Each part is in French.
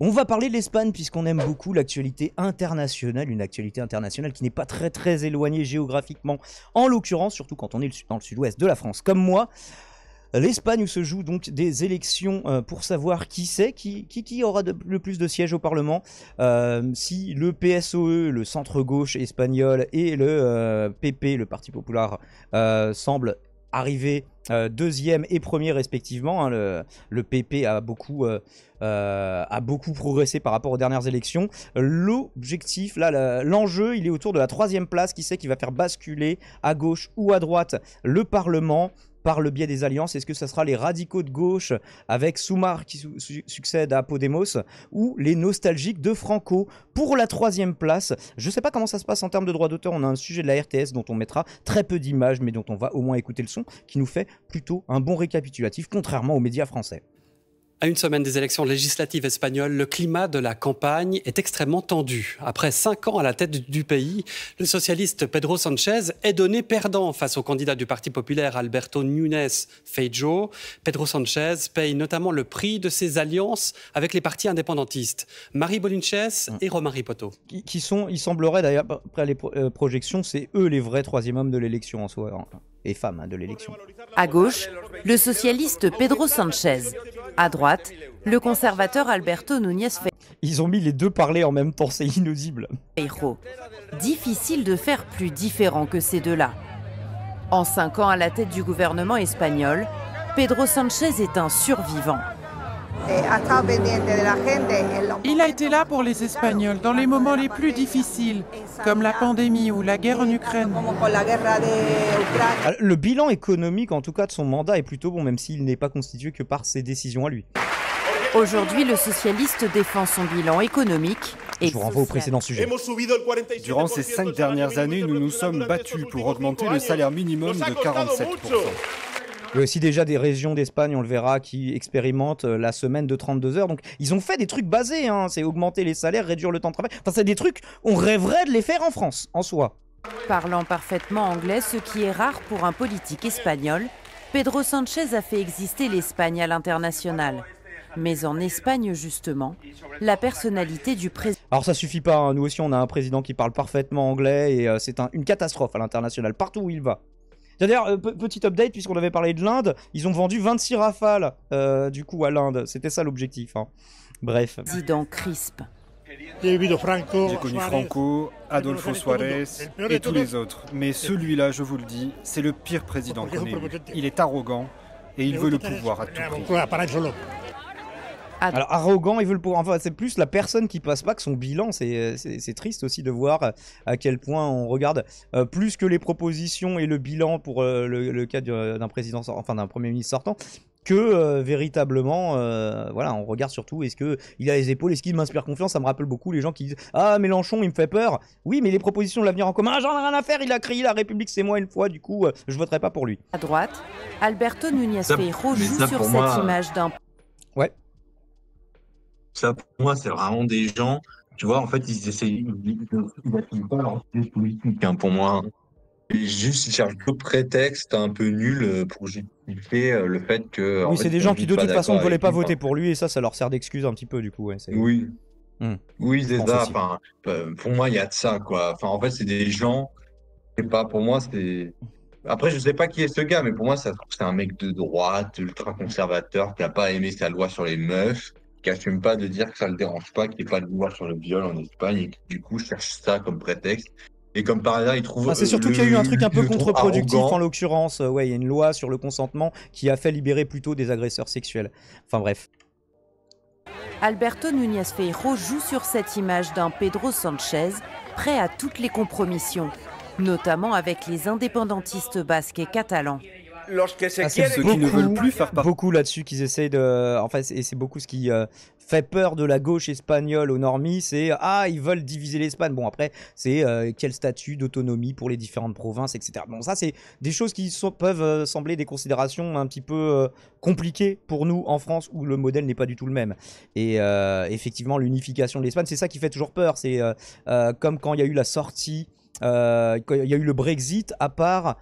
On va parler de l'Espagne puisqu'on aime beaucoup l'actualité internationale, une actualité internationale qui n'est pas très très éloignée géographiquement, en l'occurrence, surtout quand on est dans le sud-ouest de la France, comme moi. L'Espagne où se jouent donc des élections pour savoir qui aura le plus de sièges au Parlement, si le PSOE, le centre-gauche espagnol, et le PP, le Parti Popular, semblent arriver deuxième et premier respectivement. Le PP a beaucoup progressé par rapport aux dernières élections. L'objectif, là, l'enjeu, il est autour de la troisième place. Qui c'est qui va faire basculer à gauche ou à droite le Parlement par le biais des alliances? Est-ce que ça sera les radicaux de gauche avec Sumar qui succède à Podemos, ou les nostalgiques de Franco pour la troisième place? Je ne sais pas comment ça se passe en termes de droits d'auteur. On a un sujet de la RTS dont on mettra très peu d'images, mais dont on va au moins écouter le son, qui nous fait plutôt un bon récapitulatif, contrairement aux médias français. À une semaine des élections législatives espagnoles, le climat de la campagne est extrêmement tendu. Après 5 ans à la tête du pays, le socialiste Pedro Sánchez est donné perdant face au candidat du Parti populaire Alberto Núñez Feijóo. Pedro Sánchez paye notamment le prix de ses alliances avec les partis indépendantistes, Marie Bolinches et Romain Ripoto. Qui sont, il semblerait d'ailleurs, après les projections, c'est eux les vrais troisième hommes de l'élection en soi, et femmes de l'élection. À gauche, le socialiste Pedro Sánchez. À droite, le conservateur Alberto Núñez Ils ont mis les deux parler en même temps, c'est inaudible. Feijóo. Difficile de faire plus différent que ces deux-là. En 5 ans à la tête du gouvernement espagnol, Pedro Sánchez est un survivant. Il a été là pour les Espagnols dans les moments les plus difficiles, comme la pandémie ou la guerre en Ukraine. Le bilan économique, en tout cas, de son mandat est plutôt bon, même s'il n'est pas constitué que par ses décisions à lui. Aujourd'hui, le socialiste défend son bilan économique et je vous renvoie au précédent sujet. Durant ces 5 dernières années, nous nous sommes battus pour augmenter le salaire minimum de 47%. Il y a aussi déjà des régions d'Espagne, on le verra, qui expérimentent la semaine de 32 heures. Donc ils ont fait des trucs basés, hein. C'est augmenter les salaires, réduire le temps de travail. Enfin, c'est des trucs, on rêverait de les faire en France, en soi. Parlant parfaitement anglais, ce qui est rare pour un politique espagnol, Pedro Sánchez a fait exister l'Espagne à l'international. Mais en Espagne, justement, la personnalité du président... Alors ça suffit pas, hein. Nous aussi on a un président qui parle parfaitement anglais et c'est une catastrophe à l'international, partout où il va. D'ailleurs, petit update, puisqu'on avait parlé de l'Inde, ils ont vendu 26 rafales, du coup, à l'Inde. C'était ça l'objectif, hein. Bref. Président crisp. J'ai connu Franco, Adolfo Suárez et tous les autres. Mais celui-là, je vous le dis, c'est le pire président qu'on ait eu. Il est arrogant et il veut le pouvoir à tout prix. Alors arrogant, il veut le pouvoir. Enfin, c'est plus la personne qui passe pas que son bilan. C'est triste aussi de voir à quel point on regarde plus que les propositions et le bilan pour le cas d'un président, enfin d'un premier ministre sortant, que véritablement, voilà, on regarde surtout est-ce que il a les épaules, est-ce qu'il m'inspire confiance. Ça me rappelle beaucoup les gens qui disent ah Mélenchon il me fait peur. Oui, mais les propositions de l'avenir en commun, j'en ai rien à faire. Il a crié la République c'est moi une fois, du coup je voterai pas pour lui. À droite, Alberto Núñez Feijóo joue sur cette image d'un... Ouais. Ça, pour moi, c'est vraiment des gens, tu vois, en fait, ils essayent, ils n'appliquent pas leur idée politique, hein, pour moi. Ils cherchent d'autres prétextes un peu nuls pour justifier le fait que. Oui, en c'est fait, des gens qui, de toute façon, ne voulaient pas lui, voter pour lui, et ça leur sert d'excuse un petit peu, du coup. Ouais, oui. Oui, c'est ça. Aussi. Enfin, pour moi, il y a de ça, quoi. Enfin, en fait, c'est des gens, je sais pas, pour moi, c'est. Après, je sais pas qui est ce gars, mais pour moi, ça se trouve, c'est un mec de droite, ultra-conservateur, qui a pas aimé sa loi sur les meufs, qui assume pas de dire que ça le dérange pas, qu'il n'y ait pas de loi sur le viol en Espagne, et qui, du coup, cherche ça comme prétexte. Et comme par hasard, il trouve. Enfin, c'est surtout qu'il y a eu un truc un peu contre-productif arrogant. en l'occurrence. Ouais, il y a une loi sur le consentement qui a fait libérer plutôt des agresseurs sexuels. Enfin, bref. Alberto Núñez Feijóo joue sur cette image d'un Pedro Sánchez prêt à toutes les compromissions, notamment avec les indépendantistes basques et catalans. C'est beaucoup là-dessus qu'ils essayent de... En fait, et c'est beaucoup ce qui fait peur de la gauche espagnole aux normies, c'est ils veulent diviser l'Espagne. Bon, après, c'est quel statut d'autonomie pour les différentes provinces, etc. Bon, ça, c'est des choses qui peuvent sembler des considérations un petit peu compliquées pour nous en France, où le modèle n'est pas du tout le même. Et effectivement, l'unification de l'Espagne, c'est ça qui fait toujours peur. C'est comme quand il y a eu la sortie, quand il y a eu le Brexit, alors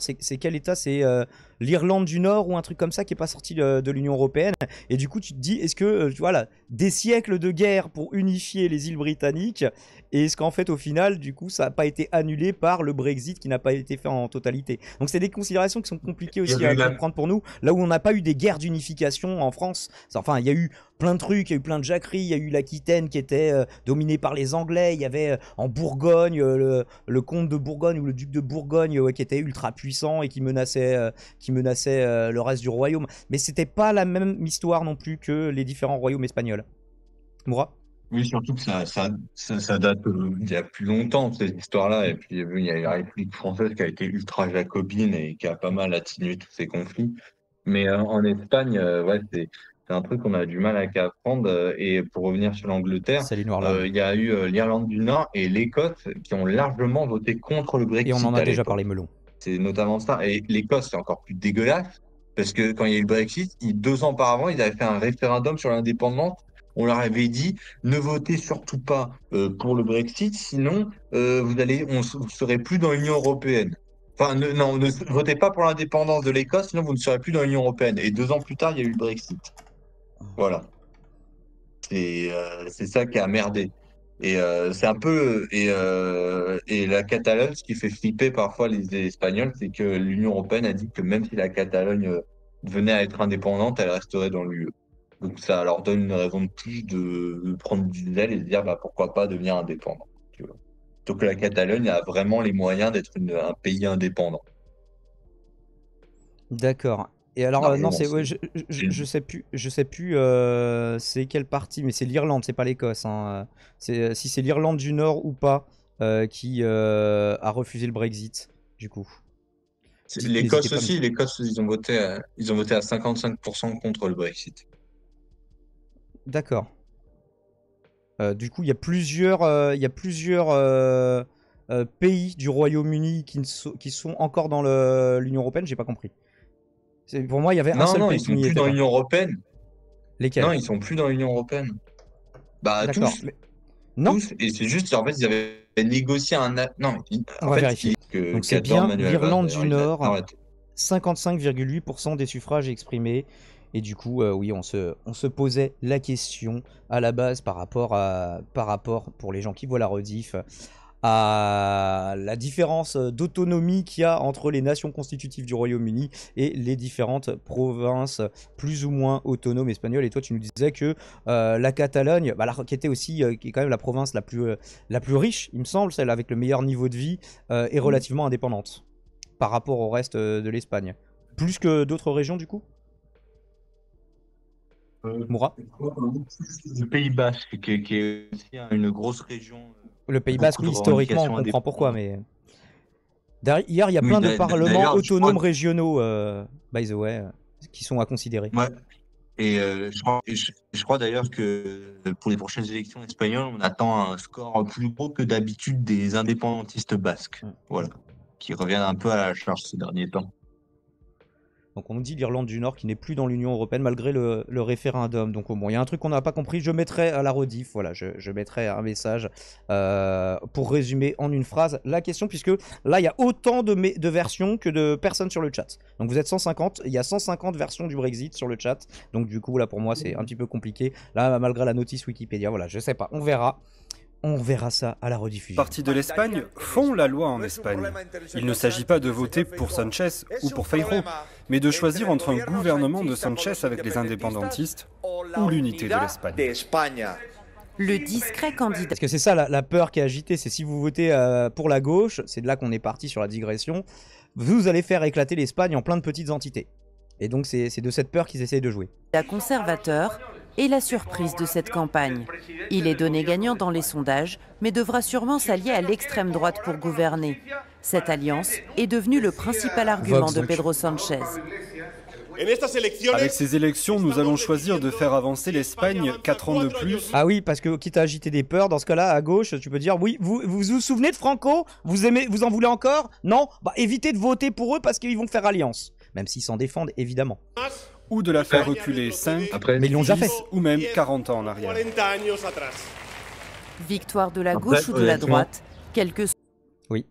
c'est quel état? C'est l'Irlande du Nord ou un truc comme ça qui est pas sorti de l'Union européenne. Et du coup, tu te dis, est-ce que, tu vois là, des siècles de guerre pour unifier les îles britanniques, et est-ce qu'en fait, au final, du coup, ça n'a pas été annulé par le Brexit qui n'a pas été fait en totalité. Donc, c'est des considérations qui sont compliquées aussi à comprendre pour nous. Là où on n'a pas eu des guerres d'unification en France, enfin, il y a eu plein de trucs, il y a eu plein de jacqueries, il y a eu l'Aquitaine qui était dominée par les Anglais, il y avait en Bourgogne le comte de Bourgogne ou le duc de Bourgogne qui était ultra puissant et qui menaçait le reste du royaume. Mais c'était pas la même histoire non plus que les différents royaumes espagnols. Moura? Oui, surtout que ça date d'il y a plus longtemps, cette histoire-là. Et puis, il y a la République française qui a été ultra jacobine et qui a pas mal atténué tous ces conflits. Mais en Espagne, ouais, c'est un truc qu'on a du mal à apprendre. Et pour revenir sur l'Angleterre, Salut Noirland. il y a eu l'Irlande du Nord et l'Écosse qui ont largement voté contre le Brexit. Et on en a à déjà l'époque. parlé, Melon. C'est notamment ça. Et l'Écosse, c'est encore plus dégueulasse parce que quand il y a eu le Brexit, 2 ans auparavant, ils avaient fait un référendum sur l'indépendance. On leur avait dit ne votez surtout pas pour le Brexit, sinon vous serez plus dans l'Union européenne. Enfin, ne votez pas pour l'indépendance de l'Écosse, sinon vous ne serez plus dans l'Union européenne. Et 2 ans plus tard, il y a eu le Brexit. Voilà. C'est ça qui a merdé. Et c'est un peu et la Catalogne, ce qui fait flipper parfois les Espagnols, c'est que l'Union européenne a dit que même si la Catalogne venait à être indépendante, elle resterait dans l'UE. Donc ça leur donne une raison de plus de prendre du zèle et de dire bah pourquoi pas devenir indépendant. Tu vois. Donc la Catalogne a vraiment les moyens d'être un pays indépendant. D'accord. Et alors, Non, non, c'est- je sais plus c'est quelle partie, mais c'est l'Irlande, c'est pas l'Écosse. Hein. Si c'est l'Irlande du Nord ou pas qui a refusé le Brexit, du coup. L'Écosse N'hésitez pas à me aussi, l'Écosse, ils ont voté à 55% contre le Brexit. D'accord. Du coup, il y a plusieurs pays du Royaume-Uni qui sont encore dans l'Union européenne. J'ai pas compris. Pour moi, il y avait un seul Non, pays ils qui sont n'y plus était dans pas. l'Union européenne. Lesquels? Non, ils sont plus dans l'Union européenne. Bah D'accord. tous, Mais... Non, tous. Et c'est juste, en fait, ils avaient négocié non, mais on en va fait, vérifier. que Donc c'est qu'adore bien Manuel Valls, l'Irlande d'ailleurs, du il a Nord, arrêté. 55,8% des suffrages exprimés. Et du coup, oui, on se posait la question à la base par rapport, pour les gens qui voient la rediff, à la différence d'autonomie qu'il y a entre les nations constitutives du Royaume-Uni et les différentes provinces plus ou moins autonomes espagnoles. Et toi, tu nous disais que la Catalogne, qui était aussi, qui est quand même la province la plus riche, il me semble, celle avec le meilleur niveau de vie, est relativement indépendante par rapport au reste de l'Espagne. Plus que d'autres régions, du coup? Moura? Le Pays Basque, qui est aussi une grosse région. Le Pays Beaucoup Basque, de oui, historiquement, on revendications comprend pourquoi, indépendantes. mais... Hier, il y a Oui, plein de parlements d'ailleurs, autonomes régionaux, by the way, qui sont à considérer. ouais. Et je crois d'ailleurs que pour les prochaines élections espagnoles, on attend un score plus gros que d'habitude des indépendantistes basques. Voilà. Qui reviennent un peu à la charge ces derniers temps. Donc on nous dit l'Irlande du Nord qui n'est plus dans l'Union européenne malgré le référendum. Donc bon, il y a un truc qu'on n'a pas compris, je mettrai à la rediff, voilà, je mettrai un message pour résumer en une phrase la question, puisque là il y a autant de versions que de personnes sur le chat. Donc vous êtes 150, il y a 150 versions du Brexit sur le chat, donc du coup là pour moi c'est un petit peu compliqué. Là malgré la notice Wikipédia, voilà, je sais pas, on verra. On verra ça à la rediffusion. Partis de l'Espagne font la loi en Espagne. Il ne s'agit pas de voter pour Sanchez ou pour Feijóo, mais de choisir entre un gouvernement de Sanchez avec les indépendantistes ou l'unité de l'Espagne. Le discret candidat. Parce que c'est ça la peur qui est agitée, c'est si vous votez pour la gauche, c'est de là qu'on est parti sur la digression, vous allez faire éclater l'Espagne en plein de petites entités. Et donc c'est de cette peur qu'ils essayent de jouer. La conservateur est la surprise de cette campagne. Il est donné gagnant dans les sondages, mais devra sûrement s'allier à l'extrême droite pour gouverner. Cette alliance est devenue le principal argument de Pedro Sánchez. Avec ces élections, nous allons choisir de faire avancer l'Espagne 4 ans de plus. Ah oui, parce que quitte à agiter des peurs, dans ce cas-là, à gauche, tu peux dire oui, vous souvenez de Franco? Vous en voulez encore? Non? Bah évitez de voter pour eux parce qu'ils vont faire alliance. Même s'ils s'en défendent, évidemment. Ou de la faire reculer 5, mais ils l'ont déjà fait. Ou même 40 ans en arrière. Victoire de la gauche ou de la droite, quelques... Oui.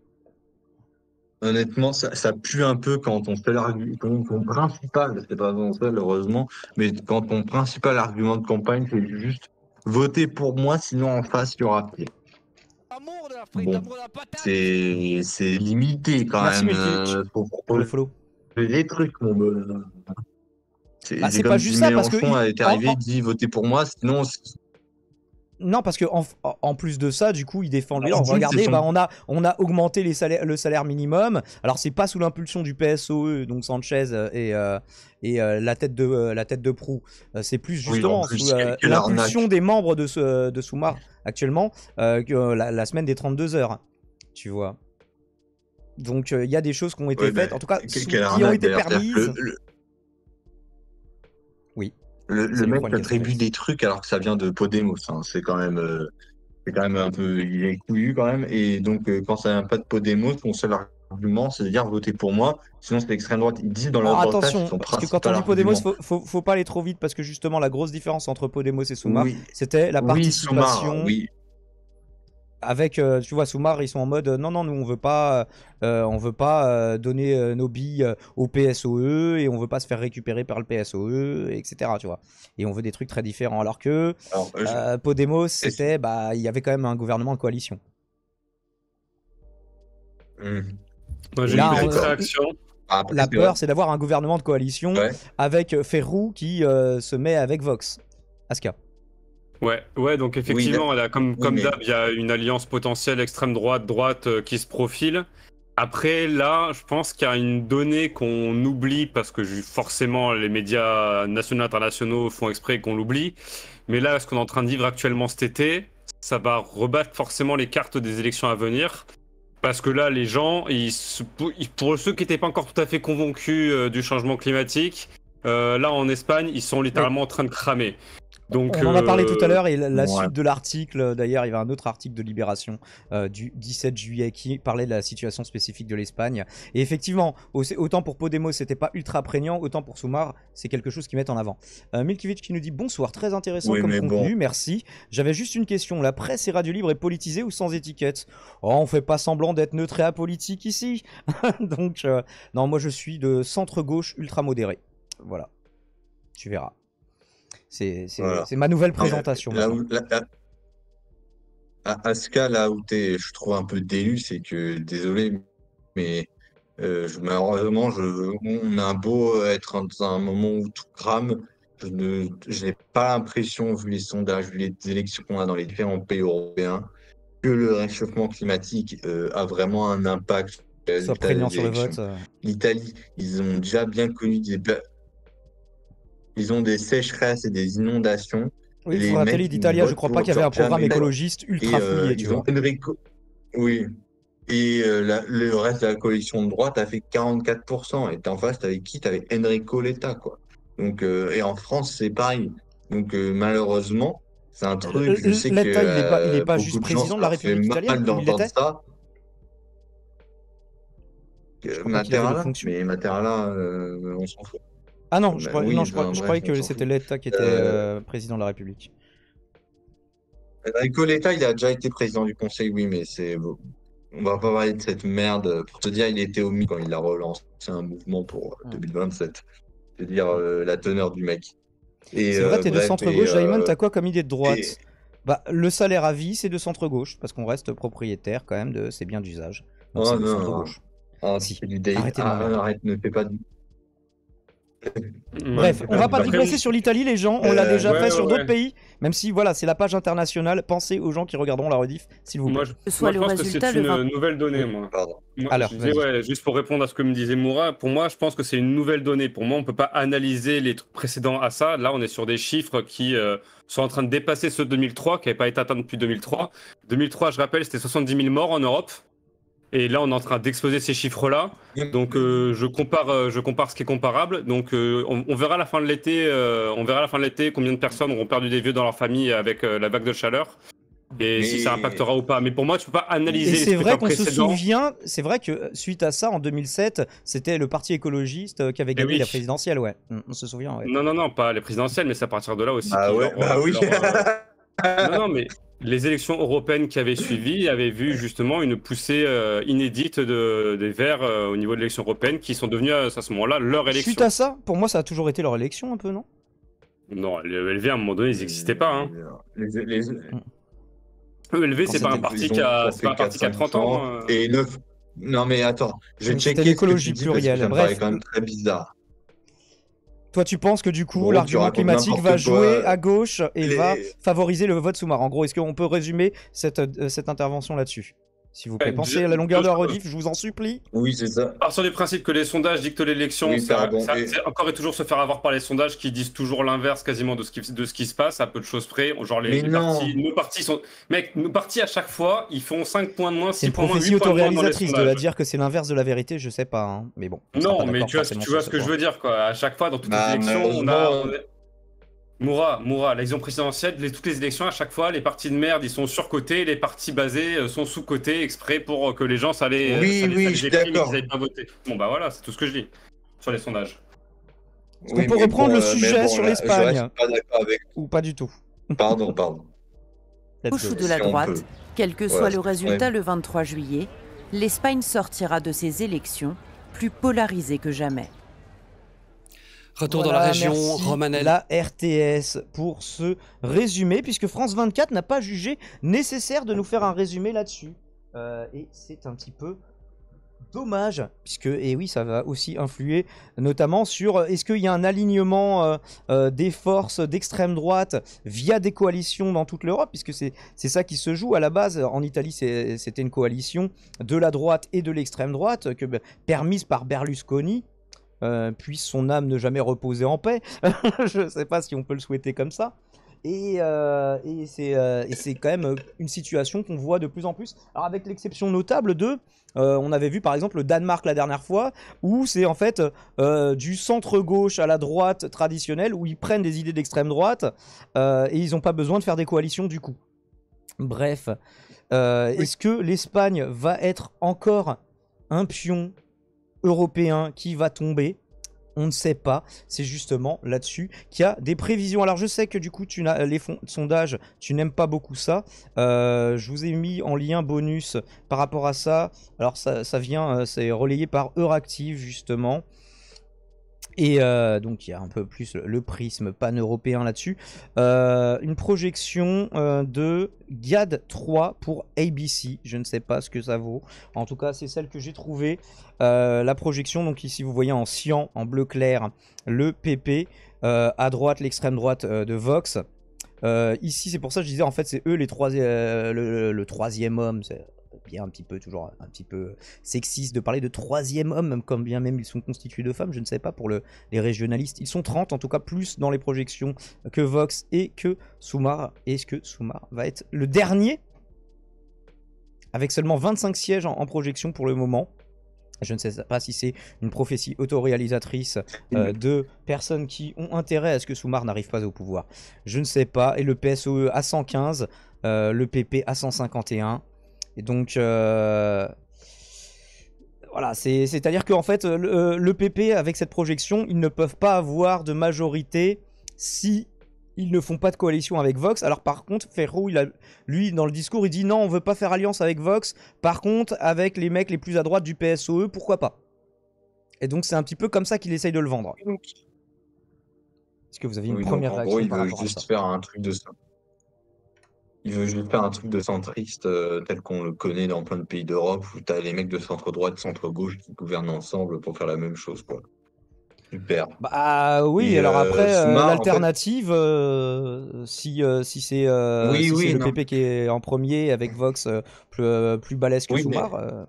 honnêtement, ça pue un peu quand ton seul argument, ton principal, c'est pas ton seul, heureusement, mais quand ton principal argument de campagne, c'est juste voter pour moi, sinon en face, il y aura pire. Bon, c'est limité quand Merci même. Melkevich pour le follow. Les trucs, mon bon. Bah, c'est comme pas si juste ça, parce que Mélenchon est arrivé, il dit votez pour moi, sinon. Non, parce que en plus de ça, du coup, il défend lui. Alors, Regardez, bah, on a augmenté le salaire minimum. Alors, c'est pas sous l'impulsion du PSOE, donc Sanchez et la tête de proue. C'est plus justement sous l'impulsion des membres de Soumar actuellement que la semaine des 32 heures. Tu vois. Donc, il y a des choses qui ont été faites, en tout cas, qui ont été permises. Oui. Le mec attribue des trucs alors que ça vient de Podemos. Hein. C'est quand même un peu. Il est couillu quand même. Et donc, quand ça vient pas de Podemos, mon seul argument, c'est de dire votez pour moi. Sinon, c'est l'extrême droite. Ils disent dans leur reportage. Attention, parce que quand on dit Podemos, faut pas aller trop vite parce que justement, la grosse différence entre Podemos et Soumar, c'était la participation. Soumar, oui. Avec, tu vois, Soumar, ils sont en mode non, nous on veut pas donner nos billes au PSOE et on veut pas se faire récupérer par le PSOE, etc. Tu vois. Et on veut des trucs très différents. Alors que Podemos, c'était, bah, il y avait quand même un gouvernement de coalition. Moi, j'ai une petite réaction. La peur, c'est d'avoir un gouvernement de coalition avec Ferrou qui se met avec Vox. Aska. Ouais, donc effectivement, là, comme d'hab, il y a une alliance potentielle extrême droite qui se profile. Après, là, je pense qu'il y a une donnée qu'on oublie parce que forcément, les médias nationaux et internationaux font exprès qu'on l'oublie. Mais là, ce qu'on est en train de vivre actuellement cet été, ça va rebattre forcément les cartes des élections à venir. Parce que là, les gens, pour ceux qui n'étaient pas encore tout à fait convaincus du changement climatique, là, en Espagne, ils sont littéralement en train de cramer. Donc, on en a parlé tout à l'heure et la suite de l'article, d'ailleurs, il y avait un autre article de Libération du 17 juillet qui parlait de la situation spécifique de l'Espagne. Et effectivement, autant pour Podemos, c'était pas ultra prégnant, autant pour Soumar, c'est quelque chose qu'ils mettent en avant. Milkevich qui nous dit bonsoir, très intéressant comme contenu, merci. J'avais juste une question, la presse et Radio Libre est politisée ou sans étiquette? Oh, on fait pas semblant d'être neutre et apolitique ici. Donc, non, moi je suis de centre-gauche ultra modéré. Voilà, tu verras. C'est ma nouvelle présentation. Aska, là où je trouve un peu d'élu, c'est que, désolé, mais malheureusement, on a beau être dans un moment où tout crame, je n'ai pas l'impression, vu les sondages, vu les élections qu'on a dans les différents pays européens, que le réchauffement climatique a vraiment un impact soit prégnant sur le vote. L'Italie, ils ont déjà bien connu ils ont des sécheresses et des inondations. Oui, Fratelli d'Italia, je crois pas qu'il y avait un programme écologiste ultra fouillé, tu vois. Oui. Et le reste de la coalition de droite a fait 44%. Et en face, t'avais qui? T'avais Enrico Letta, quoi. Donc, et en France, c'est pareil. Donc, malheureusement, c'est un truc. Je sais Letta, il est pas juste président de la République italienne. D'entendre ça. Mattarella, mais Mattarella, on s'en fout. Ah non, je croyais que c'était Letta qui était président de la République. Enrico Letta, il a déjà été président du Conseil, oui, mais on va pas parler de cette merde. Pour te dire, il était au quand il a relancé un mouvement pour 2027. C'est-à-dire la teneur du mec. C'est vrai, t'es de centre-gauche, Jaimon, t'as quoi comme idée de droite? Bah, le salaire à vie, c'est de centre-gauche, parce qu'on reste propriétaire quand même de ses biens d'usage. Donc c'est de centre-gauche. Si. Arrête, ne fais pas de... Bref, on va pas digresser sur l'Italie, les gens, on l'a déjà fait sur d'autres pays, même si voilà, c'est la page internationale. Pensez aux gens qui regarderont la rediff, s'il vous plaît. Moi, je pense que c'est une nouvelle donnée, moi. Alors, je disais, juste pour répondre à ce que me disait Moura, pour moi, je pense que c'est une nouvelle donnée. Pour moi, on peut pas analyser les trucs précédents à ça. Là, on est sur des chiffres qui sont en train de dépasser ceux de 2003, qui n'avaient pas été atteints depuis 2003. 2003, je rappelle, c'était 70 000 morts en Europe. Et là, on est en train d'exploser ces chiffres-là. Donc, je compare ce qui est comparable. Donc, on verra à la fin de l'été, combien de personnes auront perdu des vieux dans leur famille avec la vague de chaleur. Et si ça impactera ou pas. Mais pour moi, tu peux pas analyser. Et c'est vrai qu'on se souvient. C'est vrai que suite à ça, en 2007, c'était le parti écologiste qui avait gagné la présidentielle. Ouais, on se souvient. Ouais. Non, pas les présidentielles, mais c'est à partir de là aussi. Oui. Non, mais les élections européennes qui avaient suivi avaient vu justement une poussée inédite des Verts au niveau de l'élection européenne qui sont devenus à ce moment-là leur élection. Suite à ça, pour moi, ça a toujours été leur élection un peu, non? Non, LV à un moment donné, ils n'existaient pas. Hein. LV, c'est pas un parti qui a 30 ans. Et 9. Non, mais attends, j'ai checké. C'était l'écologie plurielle. Ça me Bref. paraît quand même très bizarre. Toi, tu penses que du coup, Gros, l'argument climatique va jouer à gauche et Les- va favoriser le vote sous-marin. En gros, est-ce qu'on peut résumer cette intervention là-dessus? S'il vous plaît, pensez à la longueur de la rediff, je vous en supplie. Oui, c'est ça. Part sur du principe que les sondages dictent l'élection, Oui, pardon. c'est encore et toujours se faire avoir par les sondages qui disent toujours l'inverse quasiment de ce qui se passe, à peu de choses près. Genre nos partis sont... Mec, nos partis à chaque fois, ils font 5 points de moins, 6 C'est une points de moins, 8 prophétie points de moins dans les autoréalisatrice de sondages. la dire que c'est l'inverse de la vérité, je sais pas, hein. Mais bon. on sera Non, pas mais d'accord tu vois forcément ce que sur je veux dire, quoi. À chaque fois, dans toutes les élections, on a... Moura, l'élection présidentielle, toutes les élections, à chaque fois, les partis de merde, ils sont surcotés, les partis basés sont sous-cotés exprès pour que les gens, ça les je suis d'accord. qu'ils aillent pas voter. Bon, bah voilà, c'est tout ce que je dis sur les sondages. Est-ce qu'on peut reprendre le sujet sur l'Espagne? Je reste pas d'accord avec. Ou pas du tout? Pardon. Gauche ou de la Si on droite, peut. quel que soit le résultat le 23 juillet, l'Espagne sortira de ces élections plus polarisée que jamais. Retour dans la région, merci, Romanel. la RTS pour ce résumé, puisque France 24 n'a pas jugé nécessaire de nous faire un résumé là-dessus. Et c'est un petit peu dommage, puisque, et oui, ça va aussi influer notamment sur est-ce qu'il y a un alignement des forces d'extrême droite via des coalitions dans toute l'Europe, puisque c'est ça qui se joue à la base. En Italie, c'était une coalition de la droite et de l'extrême droite, permise par Berlusconi. Puisse son âme ne jamais reposer en paix. Je ne sais pas si on peut le souhaiter comme ça. Et c'est quand même une situation qu'on voit de plus en plus. Alors avec l'exception notable on avait vu par exemple le Danemark la dernière fois, où c'est en fait du centre-gauche à la droite traditionnelle, où ils prennent des idées d'extrême droite et ils n'ont pas besoin de faire des coalitions du coup. Bref, est-ce que l'Espagne va être encore un pion européen qui va tomber? On ne sait pas, c'est justement là-dessus qu'il y a des prévisions. Alors je sais que du coup les sondages, tu n'aimes pas beaucoup ça. Je vous ai mis en lien bonus par rapport à ça. Alors ça vient, c'est relayé par Euractiv justement. Et donc il y a un peu plus le prisme pan-européen là-dessus. Une projection de GAD 3 pour ABC. Je ne sais pas ce que ça vaut. En tout cas, c'est celle que j'ai trouvée. La projection, donc ici vous voyez en cyan, en bleu clair, le PP. À droite, l'extrême droite de Vox. Ici, c'est pour ça que je disais, en fait, c'est eux les le troisième homme. C'est bien toujours un petit peu sexiste de parler de troisième homme, même quand bien même ils sont constitués de femmes. Je ne sais pas pour les régionalistes. Ils sont 30, en tout cas plus dans les projections que Vox et que Sumar. Est-ce que Sumar va être le dernier avec seulement 25 sièges en projection pour le moment? Je ne sais pas si c'est une prophétie autoréalisatrice de personnes qui ont intérêt à ce que Sumar n'arrive pas au pouvoir. Je ne sais pas. Et le PSOE à 115, le PP à 151. Et donc, voilà, c'est-à-dire qu'en fait, le PP, avec cette projection, ils ne peuvent pas avoir de majorité si ils ne font pas de coalition avec Vox. Alors par contre, Ferro, lui, dans le discours, il dit non, on veut pas faire alliance avec Vox. Par contre, avec les mecs les plus à droite du PSOE, pourquoi pas? Et donc c'est un petit peu comme ça qu'il essaye de le vendre. Est-ce que vous aviez une première réaction? En gros, il veut juste faire un truc de ça. Il veut juste faire un truc de centriste tel qu'on le connaît dans plein de pays d'Europe, où t'as les mecs de centre-droite, centre-gauche qui gouvernent ensemble pour faire la même chose, quoi. Super. Bah oui, Et, alors après, Sumar, l'alternative, si c'est le PP qui est en premier avec Vox plus balèze que Sumar,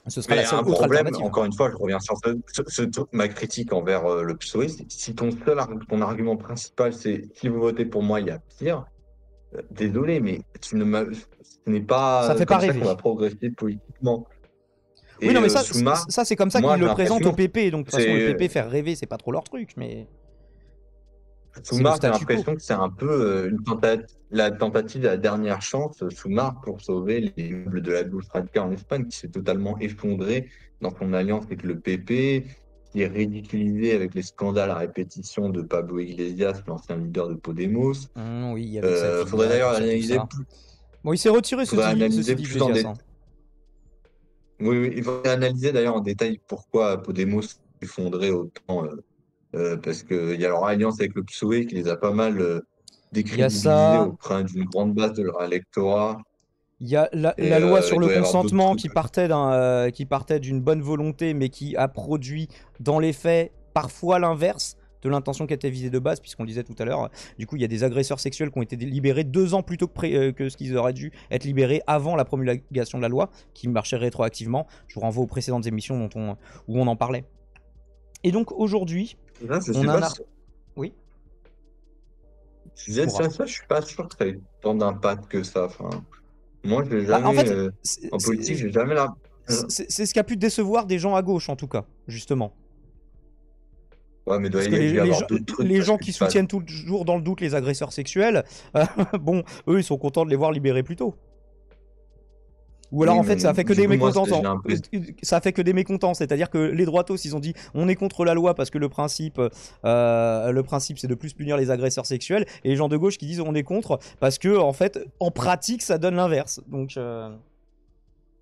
ce sera la seule autre alternative. Encore une fois, je reviens sur ma critique envers le PSOE, c'est si ton argument principal, c'est si vous votez pour moi, il y a pire. Désolé, mais ce n'est pas ça fait pas rêver. Qu'on va progresser politiquement. Oui, non, mais ça c'est comme ça qu'ils le présentent au PP. Donc, de toute façon, le PP, faire rêver, c'est pas trop leur truc. Mais Sumar, j'ai l'impression que c'est un peu la tentative de la dernière chance, Sumar, pour sauver les meubles de la gauche radicale en Espagne, qui s'est totalement effondré dans son alliance avec le PP, est ridiculisé avec les scandales à répétition de Pablo Iglesias, l'ancien leader de Podemos. Oui, il y avait sa fille, Faudrait d'ailleurs tout ça, tout analyser ça. plus. Bon, il s'est retiré, Faudrait analyser ceci dit, plus en Iglesias, détail. Oui, oui, il faudrait analyser d'ailleurs en détail pourquoi Podemos s'est effondré autant. Parce qu'il y a leur alliance avec le PSOE qui les a pas mal Il y a décrédibilisés ça, auprès d'une grande base de leur électorat. il y a Et la loi sur il le doit y avoir d'autres consentement trucs. qui partait d'une bonne volonté, mais qui a produit dans les faits parfois l'inverse de l'intention qui était visée de base, puisqu'on le disait tout à l'heure. Du coup, il y a des agresseurs sexuels qui ont été libérés 2 ans plus tôt que ce qu'ils auraient dû être libérés avant la promulgation de la loi, qui marchait rétroactivement. Je vous renvoie aux précédentes émissions où on en parlait. Et donc aujourd'hui, Là, je on sais a pas un... si- Oui. Je disais, Mourad. ça, je suis pas sûr que ça ait tant d'impact que ça. Enfin, moi, je l'ai Bah, en jamais. fait, En politique, j'ai jamais la. c'est ce qui a pu décevoir des gens à gauche, en tout cas, justement. Ouais, mais il doit Parce y que les avoir gens, d'autres trucs. les parce gens que qui tu passes- soutiennent toujours dans le doute les agresseurs sexuels, bon, eux, ils sont contents de les voir libérés plus tôt. Ou alors, Oui, en fait, mais ça a fait que du des coup, moi, mécontents. j'ai l'impression. Ça a fait que des mécontents. C'est-à-dire que les droitos, ils ont dit on est contre la loi parce que le principe c'est de plus punir les agresseurs sexuels. Et les gens de gauche qui disent on est contre parce que, en fait, en pratique, ça donne l'inverse. Donc,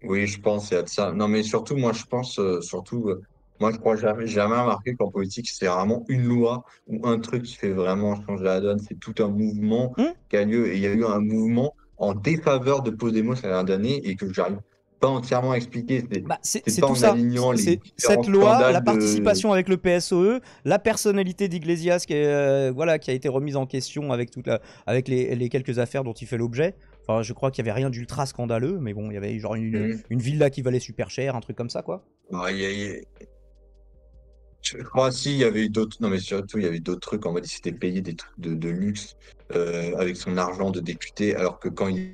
Oui, je pense qu'il y a de ça. Non, mais surtout, moi, je pense, moi, je crois jamais remarqué qu'en politique, c'est vraiment une loi ou un truc qui fait vraiment changer la donne. C'est tout un mouvement hum, qui a lieu. Et il y a eu un mouvement en défaveur de Podemos ces dernières années et que j'arrive pas entièrement à expliquer. bah, C'est c'est pas tout en ça. alignant les C'est différents cette loi, la scandales de. participation avec le PSOE, la personnalité d'Iglesias voilà, qui a été remise en question avec, avec les quelques affaires dont il fait l'objet. Enfin, je crois qu'il n'y avait rien d'ultra scandaleux, mais bon, il y avait genre une villa qui valait super cher, un truc comme ça, quoi. Bah, je crois si il y avait eu d'autres. Non, mais surtout, il y avait d'autres trucs. En mode, il s'était payé des trucs de luxe avec son argent de député, alors que quand il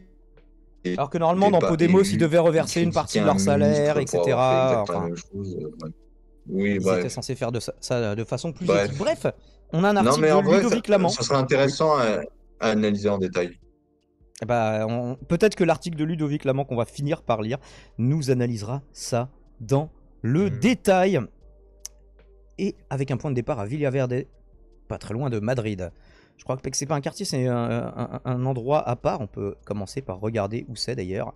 Alors que normalement, n'était dans pas Podemos, ils élu, devaient il reverser une partie critiquait de un leur salaire, ministre pour avoir fait etc. exactement la Enfin, même chose. Ouais. Oui, ils étaient bref. censés faire ça de façon plus Bref. éthique. Bref, on a un Non, article mais de en vrai, Ludovic Lamant. ça serait intéressant à analyser en détail. Bah, peut-être que l'article de Ludovic Lamant qu'on va finir par lire nous analysera ça dans le détail. Et avec un point de départ à Villaverde, pas très loin de Madrid. Je crois que c'est pas un quartier, c'est un endroit à part. On peut commencer par regarder où c'est d'ailleurs.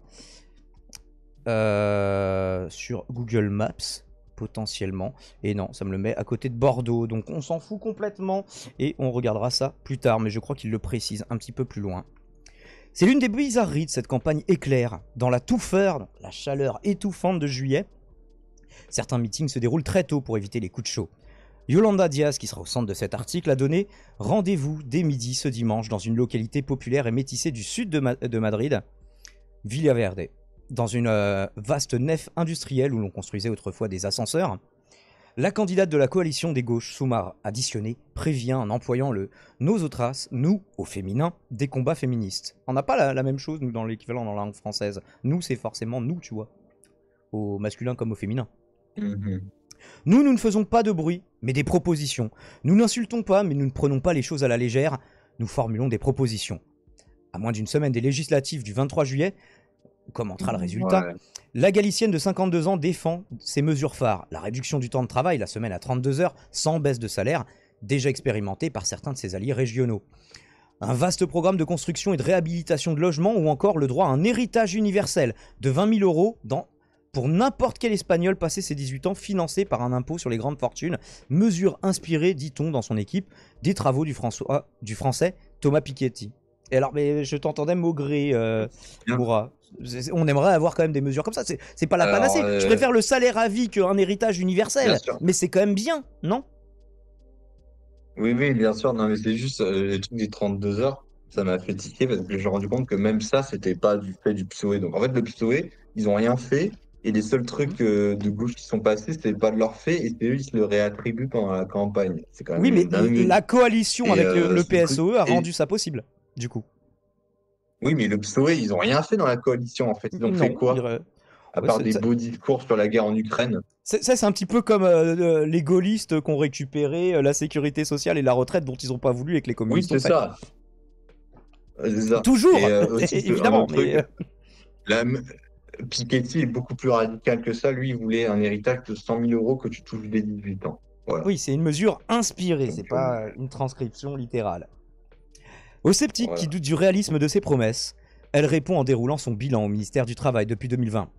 Sur Google Maps, potentiellement. Et non, ça me le met à côté de Bordeaux. Donc on s'en fout complètement. Et on regardera ça plus tard. Mais je crois qu'il le précise un petit peu plus loin. C'est l'une des bizarreries de cette campagne éclair. Dans la touffeur, la chaleur étouffante de juillet, certains meetings se déroulent très tôt pour éviter les coups de chaud. Yolanda Diaz, qui sera au centre de cet article, a donné rendez-vous dès midi ce dimanche dans une localité populaire et métissée du sud de Madrid, Villaverde, dans une vaste nef industrielle où l'on construisait autrefois des ascenseurs. La candidate de la coalition des gauches, Soumar Additionné, prévient en employant le « nosotras », nous, au féminin, des combats féministes. On n'a pas la même chose, nous, dans l'équivalent dans la langue française. Nous, c'est forcément nous, tu vois. Au masculin comme au féminin. Nous ne faisons pas de bruit, mais des propositions. Nous n'insultons pas, mais nous ne prenons pas les choses à la légère. Nous formulons des propositions. À moins d'une semaine des législatives du 23 juillet, on commentera le résultat. Ouais. La Galicienne de 52 ans défend ses mesures phares. La réduction du temps de travail, la semaine à 32 heures, sans baisse de salaire, déjà expérimentée par certains de ses alliés régionaux. Un vaste programme de construction et de réhabilitation de logements ou encore le droit à un héritage universel de 20 000 euros pour n'importe quel Espagnol passé ses 18 ans, financé par un impôt sur les grandes fortunes. Mesure inspirée, dit-on dans son équipe, des travaux du français Thomas Piketty. Et alors, mais je t'entendais maugrer, Moura. On aimerait avoir quand même des mesures comme ça. C'est pas la panacée. Je préfère le salaire à vie qu'un héritage universel. Mais c'est quand même bien, non? Oui, oui, bien sûr. Non, mais c'est juste les trucs des 32 heures. Ça m'a fait tiquer parce que je me suis rendu compte que même ça, c'était pas du fait du PSOE. Donc en fait, le PSOE, ils ont rien fait. Et les seuls trucs de gauche qui sont passés, c'était pas de leur fait. Et c'est eux, ils se le réattribuent pendant la campagne. C'est quand même oui, mais dingue. La coalition avec le PSOE a rendu ça possible, du coup. Oui, mais le PSOE, ils ont rien fait dans la coalition, en fait. Ils ont fait quoi à part des beaux discours sur la guerre en Ukraine. Ça, c'est un petit peu comme les gaullistes qui ont récupéré la sécurité sociale et la retraite dont ils n'ont pas voulu et que les communistes ont fait. C'est ça. Toujours, aussi, évidemment. Piketty est beaucoup plus radical que ça. Lui, il voulait un héritage de 100 000 euros que tu touches dès 18 ans. Voilà. Oui, c'est une mesure inspirée, c'est pas une transcription littérale. Aux sceptiques qui doutent du réalisme de ses promesses, elle répond en déroulant son bilan au ministère du Travail depuis 2020.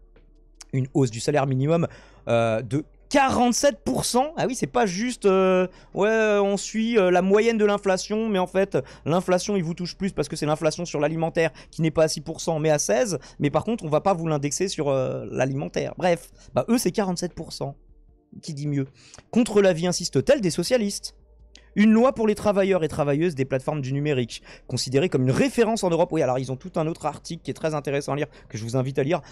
Une hausse du salaire minimum de 47%. Ah oui, c'est pas juste on suit la moyenne de l'inflation, mais en fait l'inflation il vous touche plus parce que c'est l'inflation sur l'alimentaire qui n'est pas à 6% mais à 16%, mais par contre on va pas vous l'indexer sur l'alimentaire. Bref, eux c'est 47%. Qui dit mieux? Contre l'avis, insiste-t-elle, des socialistes. Une loi pour les travailleurs et travailleuses des plateformes du numérique, considérée comme une référence en Europe. Oui, alors ils ont tout un autre article qui est très intéressant à lire, que je vous invite à lire,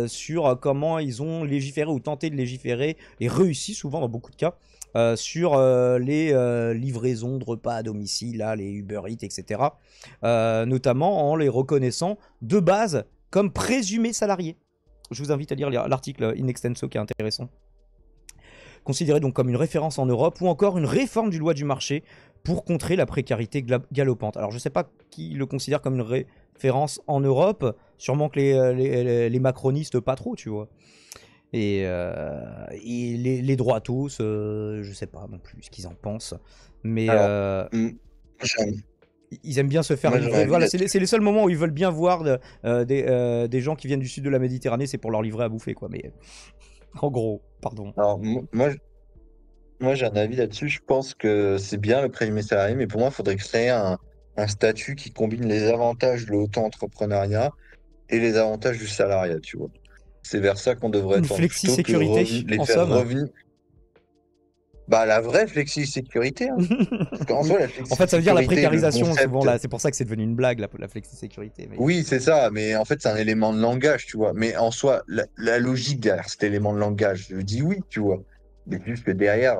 sur comment ils ont légiféré ou tenté de légiférer, et réussi souvent dans beaucoup de cas, sur les livraisons de repas à domicile, là, les Uber Eats, etc. Notamment en les reconnaissant de base comme présumés salariés. Je vous invite à lire l'article in extenso qui est intéressant. Considéré donc comme une référence en Europe, ou encore une réforme du loi du marché pour contrer la précarité galopante. Alors je ne sais pas qui le considère comme une référence en Europe, sûrement que les macronistes pas trop, tu vois. Et les droitos, je ne sais pas non plus ce qu'ils en pensent, mais ils aiment bien se faire livrer. Voilà, c'est les seuls moments où ils veulent bien voir des gens qui viennent du sud de la Méditerranée, c'est pour leur livrer à bouffer, quoi. Mais en gros, pardon. Alors, moi j'ai un avis là-dessus. Je pense que c'est bien le présumé salarié, mais pour moi, il faudrait créer un statut qui combine les avantages de l'auto-entrepreneuriat et les avantages du salariat, tu vois. C'est vers ça qu'on devrait Une tendre. flexi-sécurité, Les en faire somme. revenir. Bah, la vraie flexi-sécurité. Hein. En fait, ça veut dire la précarisation, souvent là. C'est pour ça que c'est devenu une blague, la flexi-sécurité. Mais... Oui, c'est ça, mais en fait, c'est un élément de langage, tu vois. Mais en soi, la logique derrière cet élément de langage, je dis oui, tu vois. Mais juste que derrière,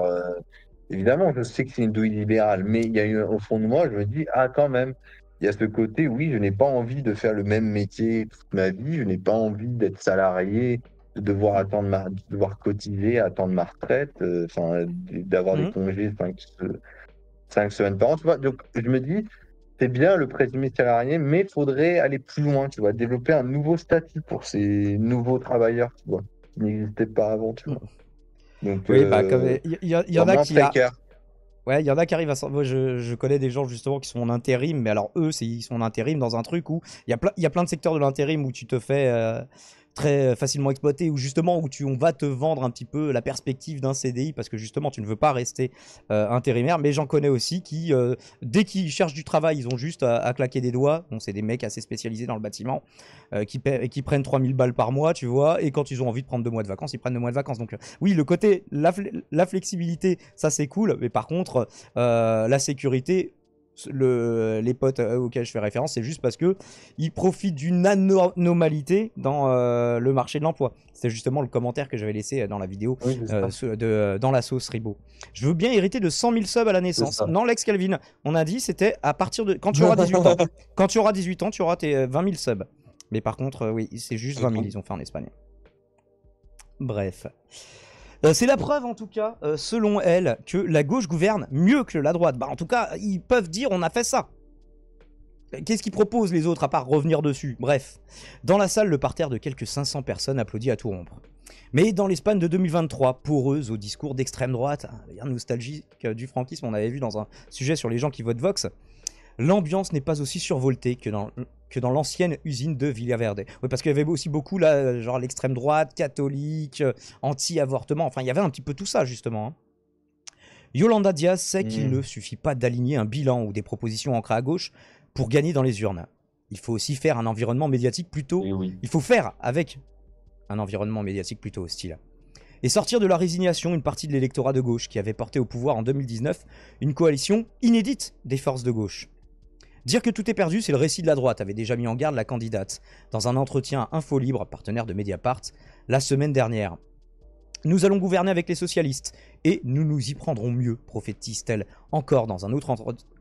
évidemment, je sais que c'est une douille libérale, mais il y a eu, au fond de moi, je me dis, ah, quand même, il y a ce côté, oui, je n'ai pas envie de faire le même métier toute ma vie, je n'ai pas envie d'être salarié, de devoir devoir cotiser, attendre ma retraite, d'avoir des congés 5 semaines par an, tu vois. Donc, je me dis, c'est bien le présumé salarié, mais il faudrait aller plus loin, tu vois, développer un nouveau statut pour ces nouveaux travailleurs, tu vois, qui n'existaient pas avant, tu vois. Donc, oui, il y en a qui précaire. Ouais, il y en a qui arrivent à... Moi, je connais des gens justement qui sont en intérim, mais alors eux, ils sont en intérim dans un truc où il y a plein de secteurs de l'intérim où tu te fais très facilement exploiter, ou justement où on va te vendre un petit peu la perspective d'un CDI parce que justement tu ne veux pas rester intérimaire. Mais j'en connais aussi qui, dès qu'ils cherchent du travail, ils ont juste à claquer des doigts. Bon, c'est des mecs assez spécialisés dans le bâtiment qui prennent 3000 balles par mois, tu vois, et quand ils ont envie de prendre 2 mois de vacances, ils prennent 2 mois de vacances. Donc oui, le côté, la flexibilité, ça c'est cool, mais par contre, la sécurité... les potes auxquels je fais référence, c'est juste parce que ils profitent d'une anomalité dans le marché de l'emploi. C'est justement le commentaire que j'avais laissé dans la vidéo dans la sauce Ribot. Je veux bien hériter de 100 000 subs à la naissance. Non, Lex Calvin, on a dit c'était à partir de quand tu auras 18 ans. Quand tu auras 18 ans, tu auras tes 20 000 subs. Mais par contre, oui, c'est juste 20 000 ils ont fait en Espagne. Bref. C'est la preuve, en tout cas, selon elle, que la gauche gouverne mieux que la droite. Bah, en tout cas, ils peuvent dire on a fait ça. Qu'est-ce qu'ils proposent les autres, à part revenir dessus? Bref. Dans la salle, le parterre de quelques 500 personnes applaudit à tout rompre. Mais dans l'Espagne de 2023, poreuse au discours d'extrême droite, d'ailleurs nostalgique du franquisme, on avait vu dans un sujet sur les gens qui votent Vox, l'ambiance n'est pas aussi survoltée que dans l'ancienne usine de Villaverde. Oui, parce qu'il y avait aussi beaucoup, là, genre l'extrême droite, catholique, anti-avortement, enfin, il y avait un petit peu tout ça, justement. Hein. Yolanda Díaz sait qu'il ne suffit pas d'aligner un bilan ou des propositions ancrées à gauche pour gagner dans les urnes. Il faut aussi faire un environnement médiatique plutôt... Il faut faire avec un environnement médiatique plutôt hostile. Et sortir de la résignation une partie de l'électorat de gauche qui avait porté au pouvoir en 2019 une coalition inédite des forces de gauche. Dire que tout est perdu, c'est le récit de la droite, avait déjà mis en garde la candidate dans un entretien à Info Libre, partenaire de Mediapart, la semaine dernière. Nous allons gouverner avec les socialistes et nous nous y prendrons mieux, prophétise-t-elle encore dans un autre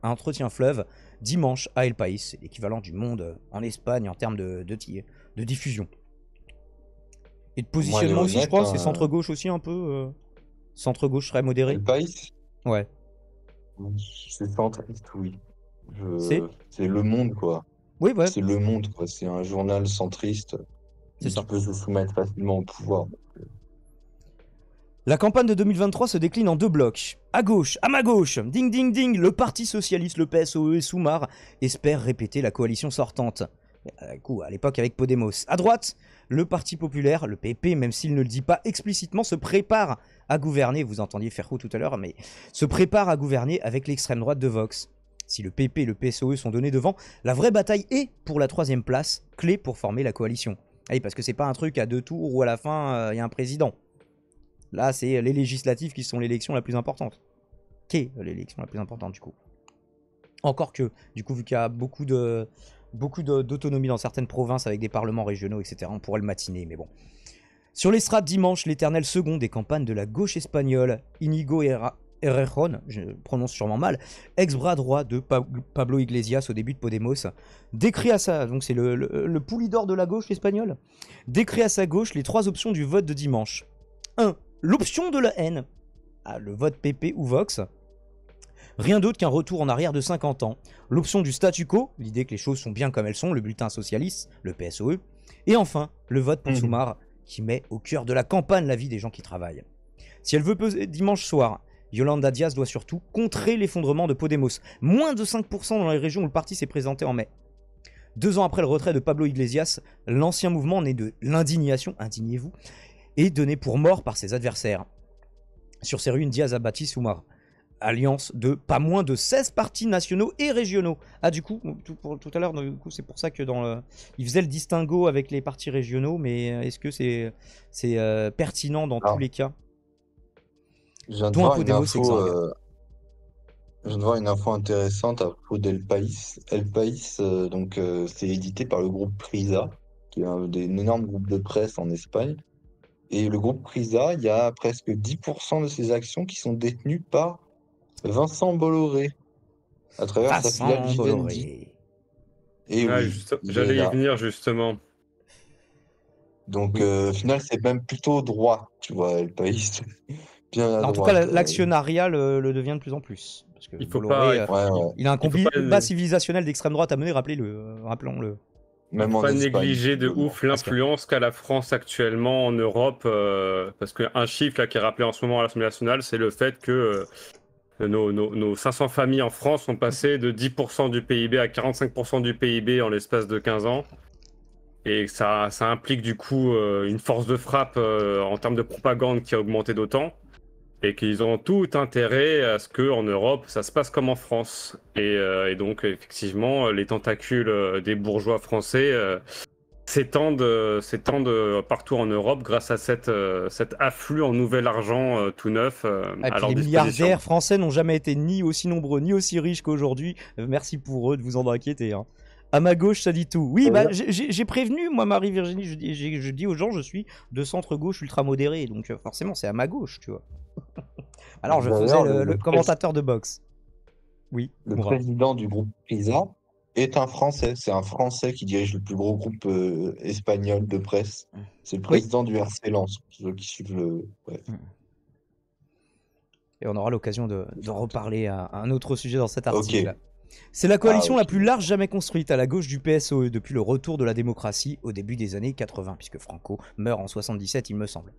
entretien fleuve dimanche à El País, c'est l'équivalent du Monde en Espagne en termes de diffusion. Et de positionnement aussi, je crois, c'est centre-gauche aussi un peu. Centre-gauche très modéré. El País ? Ouais. C'est centriste, oui. C'est Le Monde, quoi. Oui, ouais. C'est Le Monde, quoi. C'est un journal centriste qui peut se soumettre facilement au pouvoir. La campagne de 2023 se décline en 2 blocs. À gauche, à ma gauche, ding ding ding, le Parti Socialiste, le PSOE et Soumar espèrent répéter la coalition sortante. À l'époque avec Podemos. À droite, le Parti Populaire, le PP, même s'il ne le dit pas explicitement, se prépare à gouverner, vous entendiez Ferro tout à l'heure, mais se prépare à gouverner avec l'extrême droite de Vox. Si le PP et le PSOE sont donnés devant, la vraie bataille est pour la 3e place, clé pour former la coalition. Ah oui, parce que c'est pas un truc à 2 tours où à la fin, il y a un président. Là, c'est les législatives qui sont l'élection la plus importante. Qu'est l'élection la plus importante, du coup. Encore que, du coup, vu qu'il y a beaucoup d'autonomie dans certaines provinces avec des parlements régionaux, etc., on pourrait le matiner, mais bon. Sur l'estrade dimanche, l'éternel second des campagnes de la gauche espagnole, Íñigo Errejón, je prononce sûrement mal, ex-bras droit de Pablo Iglesias au début de Podemos, décrit à sa... donc c'est le poulidor de la gauche espagnole, décrit à sa gauche les 3 options du vote de dimanche. 1. L'option de la haine, le vote PP ou Vox. Rien d'autre qu'un retour en arrière de 50 ans. L'option du statu quo, l'idée que les choses sont bien comme elles sont, le bulletin socialiste, le PSOE. Et enfin, le vote pour Soumar, qui met au cœur de la campagne la vie des gens qui travaillent. Si elle veut peser dimanche soir, Yolanda Díaz doit surtout contrer l'effondrement de Podemos. Moins de 5% dans les régions où le parti s'est présenté en mai. 2 ans après le retrait de Pablo Iglesias, l'ancien mouvement né de l'indignation, indignez-vous, est donné pour mort par ses adversaires. Sur ces ruines, Díaz a bâti Soumar. Alliance de pas moins de 16 partis nationaux et régionaux. Ah, du coup, tout à l'heure, c'est pour ça que il faisait le distinguo avec les partis régionaux, mais est-ce que c'est pertinent dans tous les cas? Je viens de voir une info intéressante à propos d'El País. El País, c'est édité par le groupe Prisa, qui est un énorme groupe de presse en Espagne. Et le groupe Prisa, il y a presque 10% de ses actions qui sont détenues par Vincent Bolloré, à travers sa filiale Vivendi. Et oui, j'allais y venir justement. Donc, au final, c'est même plutôt droit, tu vois, El País. Bien à en tout cas, l'actionnariat le devient de plus en plus. Parce que il faut Bolloré, il a un combat civilisationnel d'extrême droite à mener, rappelons-le. Même pas négliger de ouf l'influence qu'a la France actuellement en Europe, parce qu'un chiffre là, qui est rappelé en ce moment à l'Assemblée nationale, c'est le fait que nos 500 familles en France sont passées de 10% du PIB à 45% du PIB en l'espace de 15 ans. Et ça implique du coup une force de frappe en termes de propagande qui a augmenté d'autant. Et qu'ils ont tout intérêt à ce qu'en Europe, ça se passe comme en France. Et donc, effectivement, les tentacules des bourgeois français s'étendent partout en Europe grâce à cet afflux en nouvel argent tout neuf. Les milliardaires français n'ont jamais été ni aussi nombreux, ni aussi riches qu'aujourd'hui. Merci pour eux de vous en inquiéter. Hein. À ma gauche, ça dit tout. Oui, j'ai prévenu, moi, Marie-Virginie, je dis aux gens, je suis de centre-gauche ultra-modéré. Donc, forcément, c'est à ma gauche, tu vois. Alors, je faisais le commentateur de boxe. Oui. Le président du groupe Prisa est un Français. C'est un Français qui dirige le plus gros groupe espagnol de presse. C'est le président du RC Lens, pour ceux qui suivent le... Bref. Et on aura l'occasion de reparler à un autre sujet dans cet article. Okay. C'est la coalition la plus large jamais construite à la gauche du PSOE depuis le retour de la démocratie au début des années 80, puisque Franco meurt en 77, il me semble.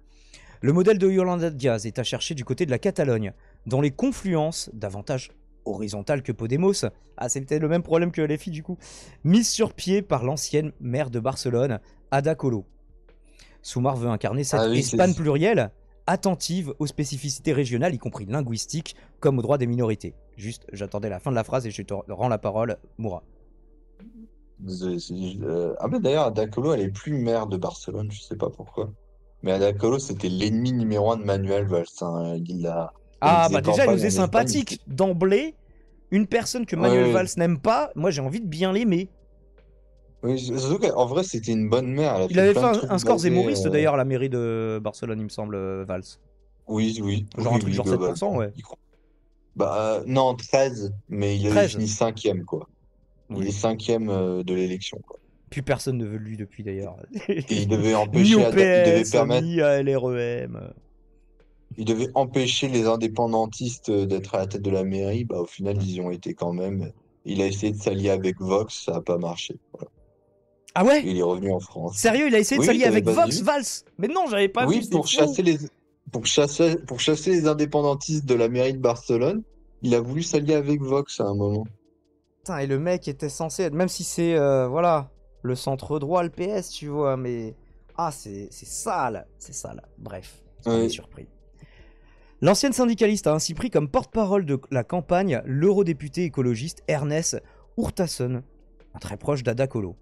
Le modèle de Yolanda Díaz est à chercher du côté de la Catalogne, dans les confluences davantage horizontales que Podemos. Ah, c'est peut-être le même problème que LFI du coup. Mise sur pied par l'ancienne maire de Barcelone, Ada Colau. Soumar veut incarner cette Espagne plurielle, attentive aux spécificités régionales, y compris linguistiques, comme aux droits des minorités. Juste, j'attendais la fin de la phrase et je te rends la parole, Moura. D'ailleurs, Ada Colau, elle est plus maire de Barcelone, je sais pas pourquoi. Mais Ada Colau, c'était l'ennemi numéro 1 de Manuel Valls. Hein. Déjà, il nous est sympathique. D'emblée, une personne que Manuel Valls n'aime pas, moi j'ai envie de bien l'aimer. Oui, surtout qu'en vrai, c'était une bonne mère. Il avait fait un score zémoriste d'ailleurs à la mairie de Barcelone, il me semble, Valls. Oui. Genre un truc genre 7%, ouais. Non, 13, mais il a fini 5e, quoi. Il est 5e de l'élection, quoi. Plus personne ne veut de lui depuis d'ailleurs. Et il devait empêcher ni au PS, ni à LREM. Il devait empêcher les indépendantistes d'être à la tête de la mairie. Au final, ils y ont été quand même. Il a essayé de s'allier avec Vox, ça n'a pas marché. Voilà. Ah ouais? Il est revenu en France. Sérieux, il a essayé de s'allier avec Vox, Valls? Mais non, j'avais pas vu. Oui, pour chasser pour chasser les indépendantistes de la mairie de Barcelone, il a voulu s'allier avec Vox à un moment. Putain, et le mec était censé être, même si c'est, voilà, le centre droit, le PS, tu vois, mais... Ah, c'est sale, c'est sale. Bref, on est surpris. L'ancienne syndicaliste a ainsi pris comme porte-parole de la campagne l'eurodéputé écologiste Ernest Urtasun, un très proche d'Ada Colau.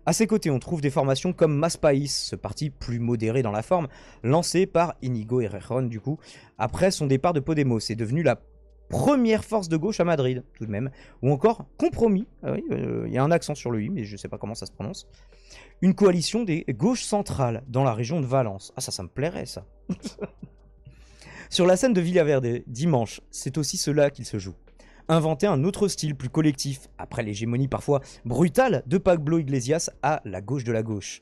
À ses côtés, on trouve des formations comme Mas País, ce parti plus modéré dans la forme, lancé par Íñigo Errejón, du coup, après son départ de Podemos, est devenu la première force de gauche à Madrid, tout de même. Ou encore Compromis, il y a un accent sur le i, mais je ne sais pas comment ça se prononce. Une coalition des gauches centrales dans la région de Valence. Ah, ça me plairait, ça. Sur la scène de Villaverde, dimanche, c'est aussi cela qu'il se joue. Inventer un autre style plus collectif, après l'hégémonie parfois brutale de Pablo Iglesias à la gauche de la gauche.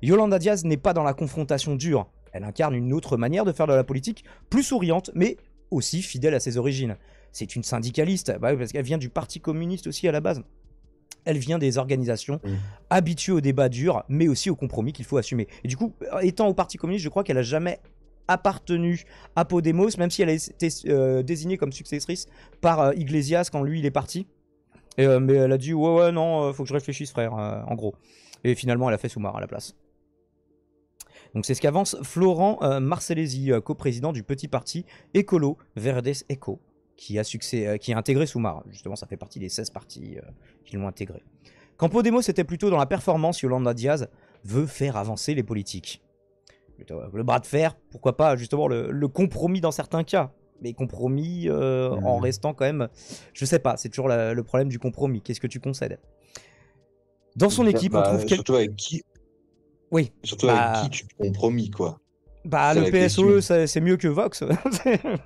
Yolanda Díaz n'est pas dans la confrontation dure, elle incarne une autre manière de faire de la politique, plus souriante, mais aussi fidèle à ses origines. C'est une syndicaliste, parce qu'elle vient du Parti communiste aussi à la base. Elle vient des organisations habituées au débat dur, mais aussi au compromis qu'il faut assumer. Et du coup, étant au Parti communiste, je crois qu'elle n'a jamais appartenu à Podemos, même si elle a été désignée comme successrice par Iglesias quand lui il est parti. Mais elle a dit ouais non, faut que je réfléchisse frère, en gros. Et finalement elle a fait Soumar à la place. Donc c'est ce qu'avance Florent Marcellesi, coprésident du petit parti Écolo Verdes Eco, qui a intégré Soumar. Justement ça fait partie des 16 partis qui l'ont intégré. Quand Podemos était plutôt dans la performance, Yolanda Díaz veut faire avancer les politiques. Le bras de fer, pourquoi pas justement le compromis dans certains cas, mais compromis en restant quand même, je sais pas, c'est toujours le problème du compromis, qu'est-ce que tu concèdes? Dans son équipe, on trouve surtout avec qui. Oui. Surtout avec qui tu compromis, quoi. Bah le PSOE c'est mieux que Vox,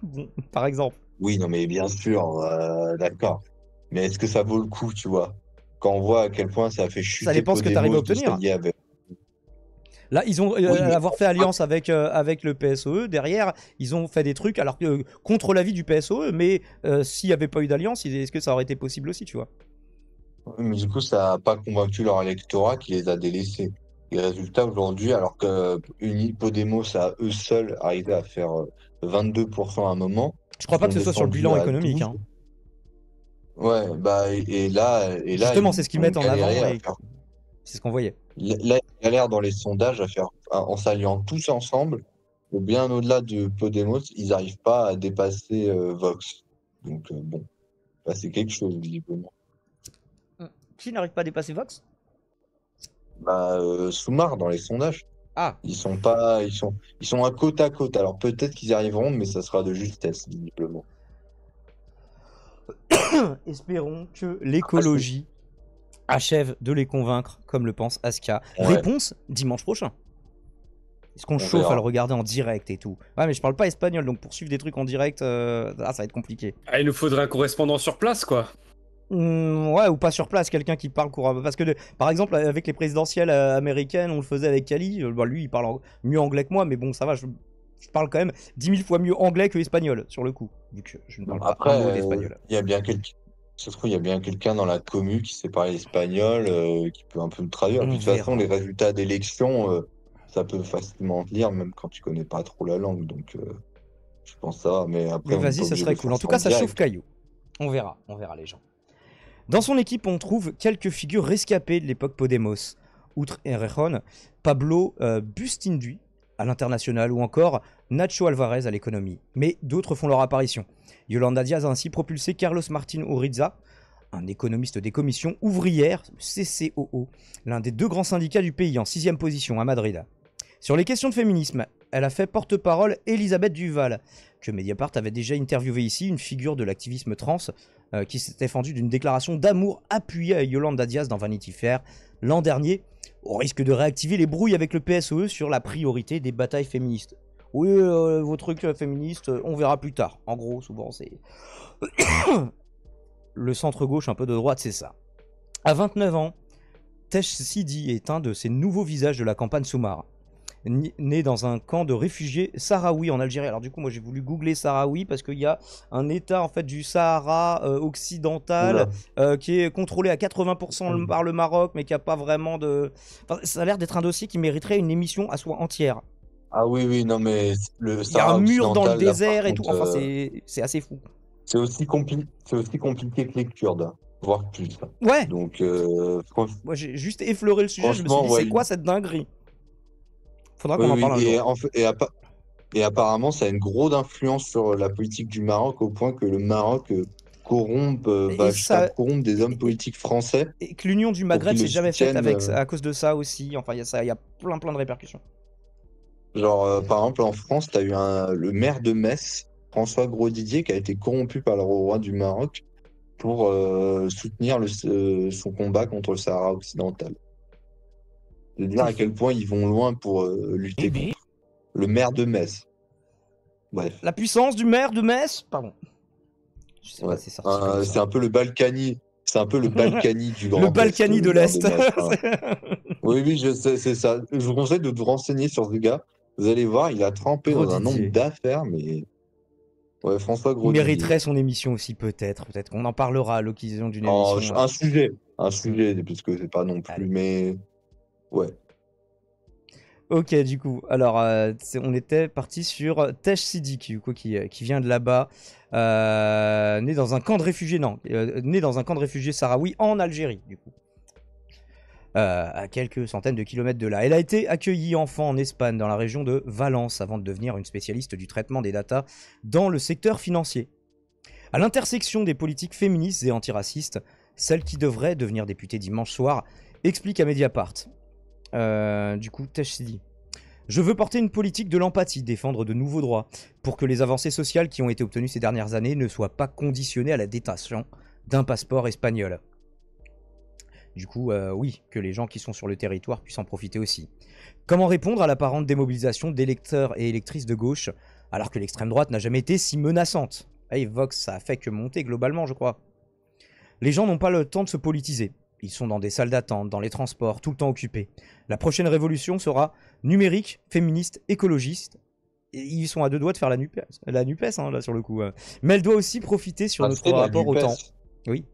bon, par exemple. Oui, non mais bien sûr, d'accord. Mais est-ce que ça vaut le coup, tu vois? Quand on voit à quel point ça a fait chuter. Ça dépend ce que tu arrives à obtenir. Là, ils ont avoir fait alliance avec le PSOE. Derrière, ils ont fait des trucs alors que contre l'avis du PSOE. Mais s'il n'y avait pas eu d'alliance, est-ce que ça aurait été possible aussi, tu vois? Mais du coup, ça n'a pas convaincu leur électorat qui les a délaissés. Et résultat, aujourd'hui, alors que Podemos a eux seuls arrivé à faire 22% à un moment. Je crois pas que ce soit sur le bilan économique. Hein. Ouais, bah et là. Justement, c'est ce qu'ils mettent en avant. C'est ce qu'on voyait. Là, il a l'air dans les sondages en s'alliant tous ensemble, ou bien au-delà de Podemos, ils n'arrivent pas à dépasser Vox. Donc bon, bah, c'est quelque chose visiblement. Qui n'arrive pas à dépasser Vox? Bah Soumar dans les sondages. Ah. Ils sont à côte à côte. Alors peut-être qu'ils y arriveront, mais ça sera de justesse visiblement. Espérons que l'écologie achève de les convaincre, comme le pense Aska. Ouais. Réponse dimanche prochain. Est-ce qu'on chauffe à le regarder en direct et tout? Ouais, mais je parle pas espagnol, donc pour suivre des trucs en direct, ça va être compliqué. Ah, il nous faudrait un correspondant sur place, quoi. Ouais, ou pas sur place, quelqu'un qui parle couramment. Parce que, par exemple, avec les présidentielles américaines, on le faisait avec Kali. Bah, lui, il parle mieux anglais que moi, mais bon, ça va, je parle quand même 10 000 fois mieux anglais que espagnol, sur le coup. Vu que je ne parle pas un mot d'espagnol. Il y a bien quelqu'un. Ça se trouve, il y a bien quelqu'un dans la commu qui sait parler espagnol, qui peut un peu me traduire. De toute façon, les résultats d'élection, ça peut facilement te lire, même quand tu connais pas trop la langue. Donc, je pense ça. Mais après, vas-y, ça serait cool. En tout cas, ça chauffe Caillou. On verra les gens. Dans son équipe, on trouve quelques figures rescapées de l'époque Podemos. Outre Errejón, Pablo Bustinduy à l'international ou encore Nacho Alvarez à l'économie. Mais d'autres font leur apparition. Yolanda Díaz a ainsi propulsé Carlos Martín Uriza, un économiste des commissions ouvrières, CCOO, l'un des 2 grands syndicats du pays, en 6e position à Madrid. Sur les questions de féminisme, elle a fait porte-parole Elisabeth Duval, que Mediapart avait déjà interviewé ici, une figure de l'activisme trans, qui s'était fendue d'une déclaration d'amour appuyée à Yolanda Díaz dans Vanity Fair l'an dernier, au risque de réactiver les brouilles avec le PSOE sur la priorité des batailles féministes. Oui, vos trucs féministes, on verra plus tard. En gros, souvent, c'est... Le centre-gauche un peu de droite, c'est ça. À 29 ans, Tesh Sidi est un de ces nouveaux visages de la campagne Soumar. Né dans un camp de réfugiés sahraouis en Algérie. Alors du coup, moi j'ai voulu googler Sahraoui parce qu'il y a un état en fait du Sahara occidental qui est contrôlé à 80% par le Maroc, mais qui a pas vraiment de... Enfin, ça a l'air d'être un dossier qui mériterait une émission à soi entière. Ah oui, oui, non, mais le Il y a un Sahara mur dans le occidental, là, par désert et tout. contre, Enfin, c'est assez fou. c'est aussi compliqué que les Kurdes, hein, voire plus. Ouais, Donc, moi j'ai juste effleuré le sujet, je me suis franchement, dit, ouais. c'est quoi cette dinguerie? Faudra Oui, qu'on en oui, parle un jour. et apparemment, ça a une grosse influence sur la politique du Maroc, au point que le Maroc Et va jusqu'à ça, corrompre des hommes politiques français et que l'union du pour Maghreb qu'ils le s'est jamais faite soutiennent. à cause de ça aussi. Enfin, il y a plein de répercussions. Genre, par exemple, en France, tu as eu le maire de Metz, François Grosdidier, qui a été corrompu par le roi du Maroc pour soutenir son combat contre le Sahara occidental. De dire à quel point ils vont loin pour lutter contre. Le maire de Metz. Bref. La puissance du maire de Metz, pardon. Je sais Ouais. pas, c'est sorti comme C'est ça. un peu le Balkany. C'est un peu le Balkany du Grand Le Balkany Est, de le maire l'Est. Metz, hein. Oui, oui, je sais, c'est ça. Je vous conseille de vous renseigner sur ce gars. Vous allez voir, il a trempé dans un nombre Grosdidier. d'affaires, mais. Ouais, François Il Grosdidier. mériterait son émission aussi, peut-être. Peut-être qu'on en parlera à l'occasion d'une Oh, émission. un sujet, puisque c'est pas non plus, Allez. mais. Ouais. Ok, du coup, alors on était parti sur Tesh Siddiq, du coup, qui vient de là-bas, né dans un camp de réfugiés, né dans un camp de réfugiés sahraouis en Algérie, du coup, à quelques centaines de kilomètres de là. Elle a été accueillie enfant en Espagne, dans la région de Valence, avant de devenir une spécialiste du traitement des datas dans le secteur financier. À l'intersection des politiques féministes et antiracistes, celle qui devrait devenir députée dimanche soir explique à Mediapart. Du coup, Tesh Siddiq. Je veux porter une politique de l'empathie, défendre de nouveaux droits, pour que les avancées sociales qui ont été obtenues ces dernières années ne soient pas conditionnées à la détention d'un passeport espagnol. Du coup, oui, que les gens qui sont sur le territoire puissent en profiter aussi. Comment répondre à l'apparente démobilisation d'électeurs et électrices de gauche, alors que l'extrême droite n'a jamais été si menaçante? Hey, Vox, ça a fait que monter globalement, je crois. Les gens n'ont pas le temps de se politiser. Ils sont dans des salles d'attente, dans les transports, tout le temps occupés. La prochaine révolution sera numérique, féministe, écologiste. Et ils sont à deux doigts de faire la NUPES, hein, là, sur le coup. Mais elle doit aussi profiter sur notre rapport au temps. Oui.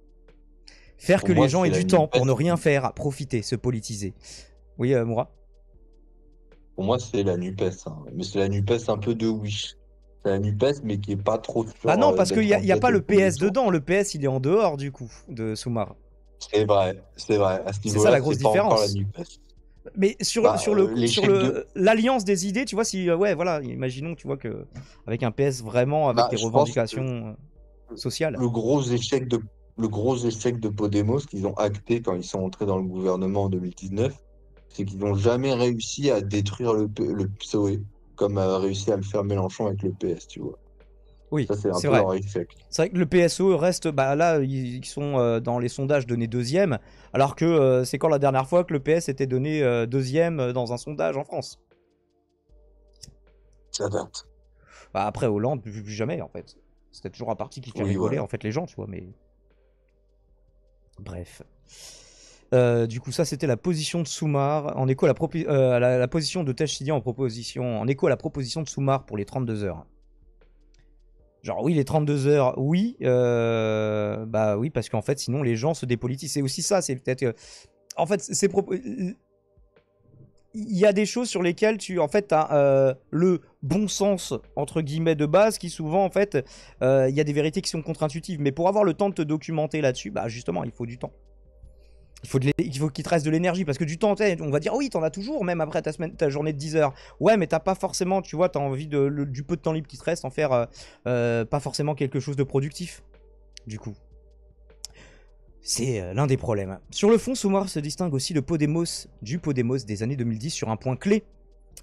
Faire que les gens aient du temps pour ne rien faire, profiter, se politiser. Oui, Moura? Pour moi, c'est la NUPES, hein. Mais c'est la NUPES un peu de Wish. C'est la NUPES, mais qui est pas trop sûre. Ah non, parce qu'il n'y d'être a pas le au premier PS tour. dedans. Le PS, il est en dehors, du coup, de Soumar. C'est vrai, c'est vrai. À ce C'est niveau-là, ça la grosse pas encore la différence. NUPES. Mais sur l'alliance des idées, tu vois, si ouais, voilà, imaginons, tu vois, que avec un PS vraiment avec des je pense revendications sociales. Le gros échec de Podemos qu'ils ont acté quand ils sont entrés dans le gouvernement en 2019, c'est qu'ils n'ont jamais réussi à détruire le PSOE, comme a réussi à le faire Mélenchon avec le PS, tu vois. Oui, Ça, c'est un peu vrai. leur échec. C'est vrai que le PSO reste, bah là, ils sont dans les sondages donnés deuxième, alors que c'est quand la dernière fois que le PS était donné deuxième dans un sondage en France? Ça date. Bah après Hollande, plus jamais en fait. C'était toujours un parti qui fait rigoler voilà. en fait les gens, tu vois, mais... Bref. Du coup, ça c'était la position de Soumar en écho à la position de Tesh Siddiq en écho à la proposition de Soumar pour les 32 heures. Genre oui, les 32 heures, oui, bah oui, parce qu'en fait, sinon les gens se dépolitisent. C'est aussi ça, c'est peut-être... en fait, il y a des choses sur lesquelles tu as le bon sens, entre guillemets, de base, qui souvent, en fait, il y a des vérités qui sont contre-intuitives. Mais pour avoir le temps de te documenter là-dessus, bah justement, il faut du temps. Il faut qu'il te reste de l'énergie, parce que du temps, on va dire, oui, t'en as toujours, même après ta journée de 10 heures. Ouais, mais t'as pas forcément, tu vois, t'as envie du peu de temps libre qui te reste, en faire pas forcément quelque chose de productif, du coup. C'est l'un des problèmes. Sur le fond, Soumar se distingue aussi du Podemos des années 2010 sur un point clé,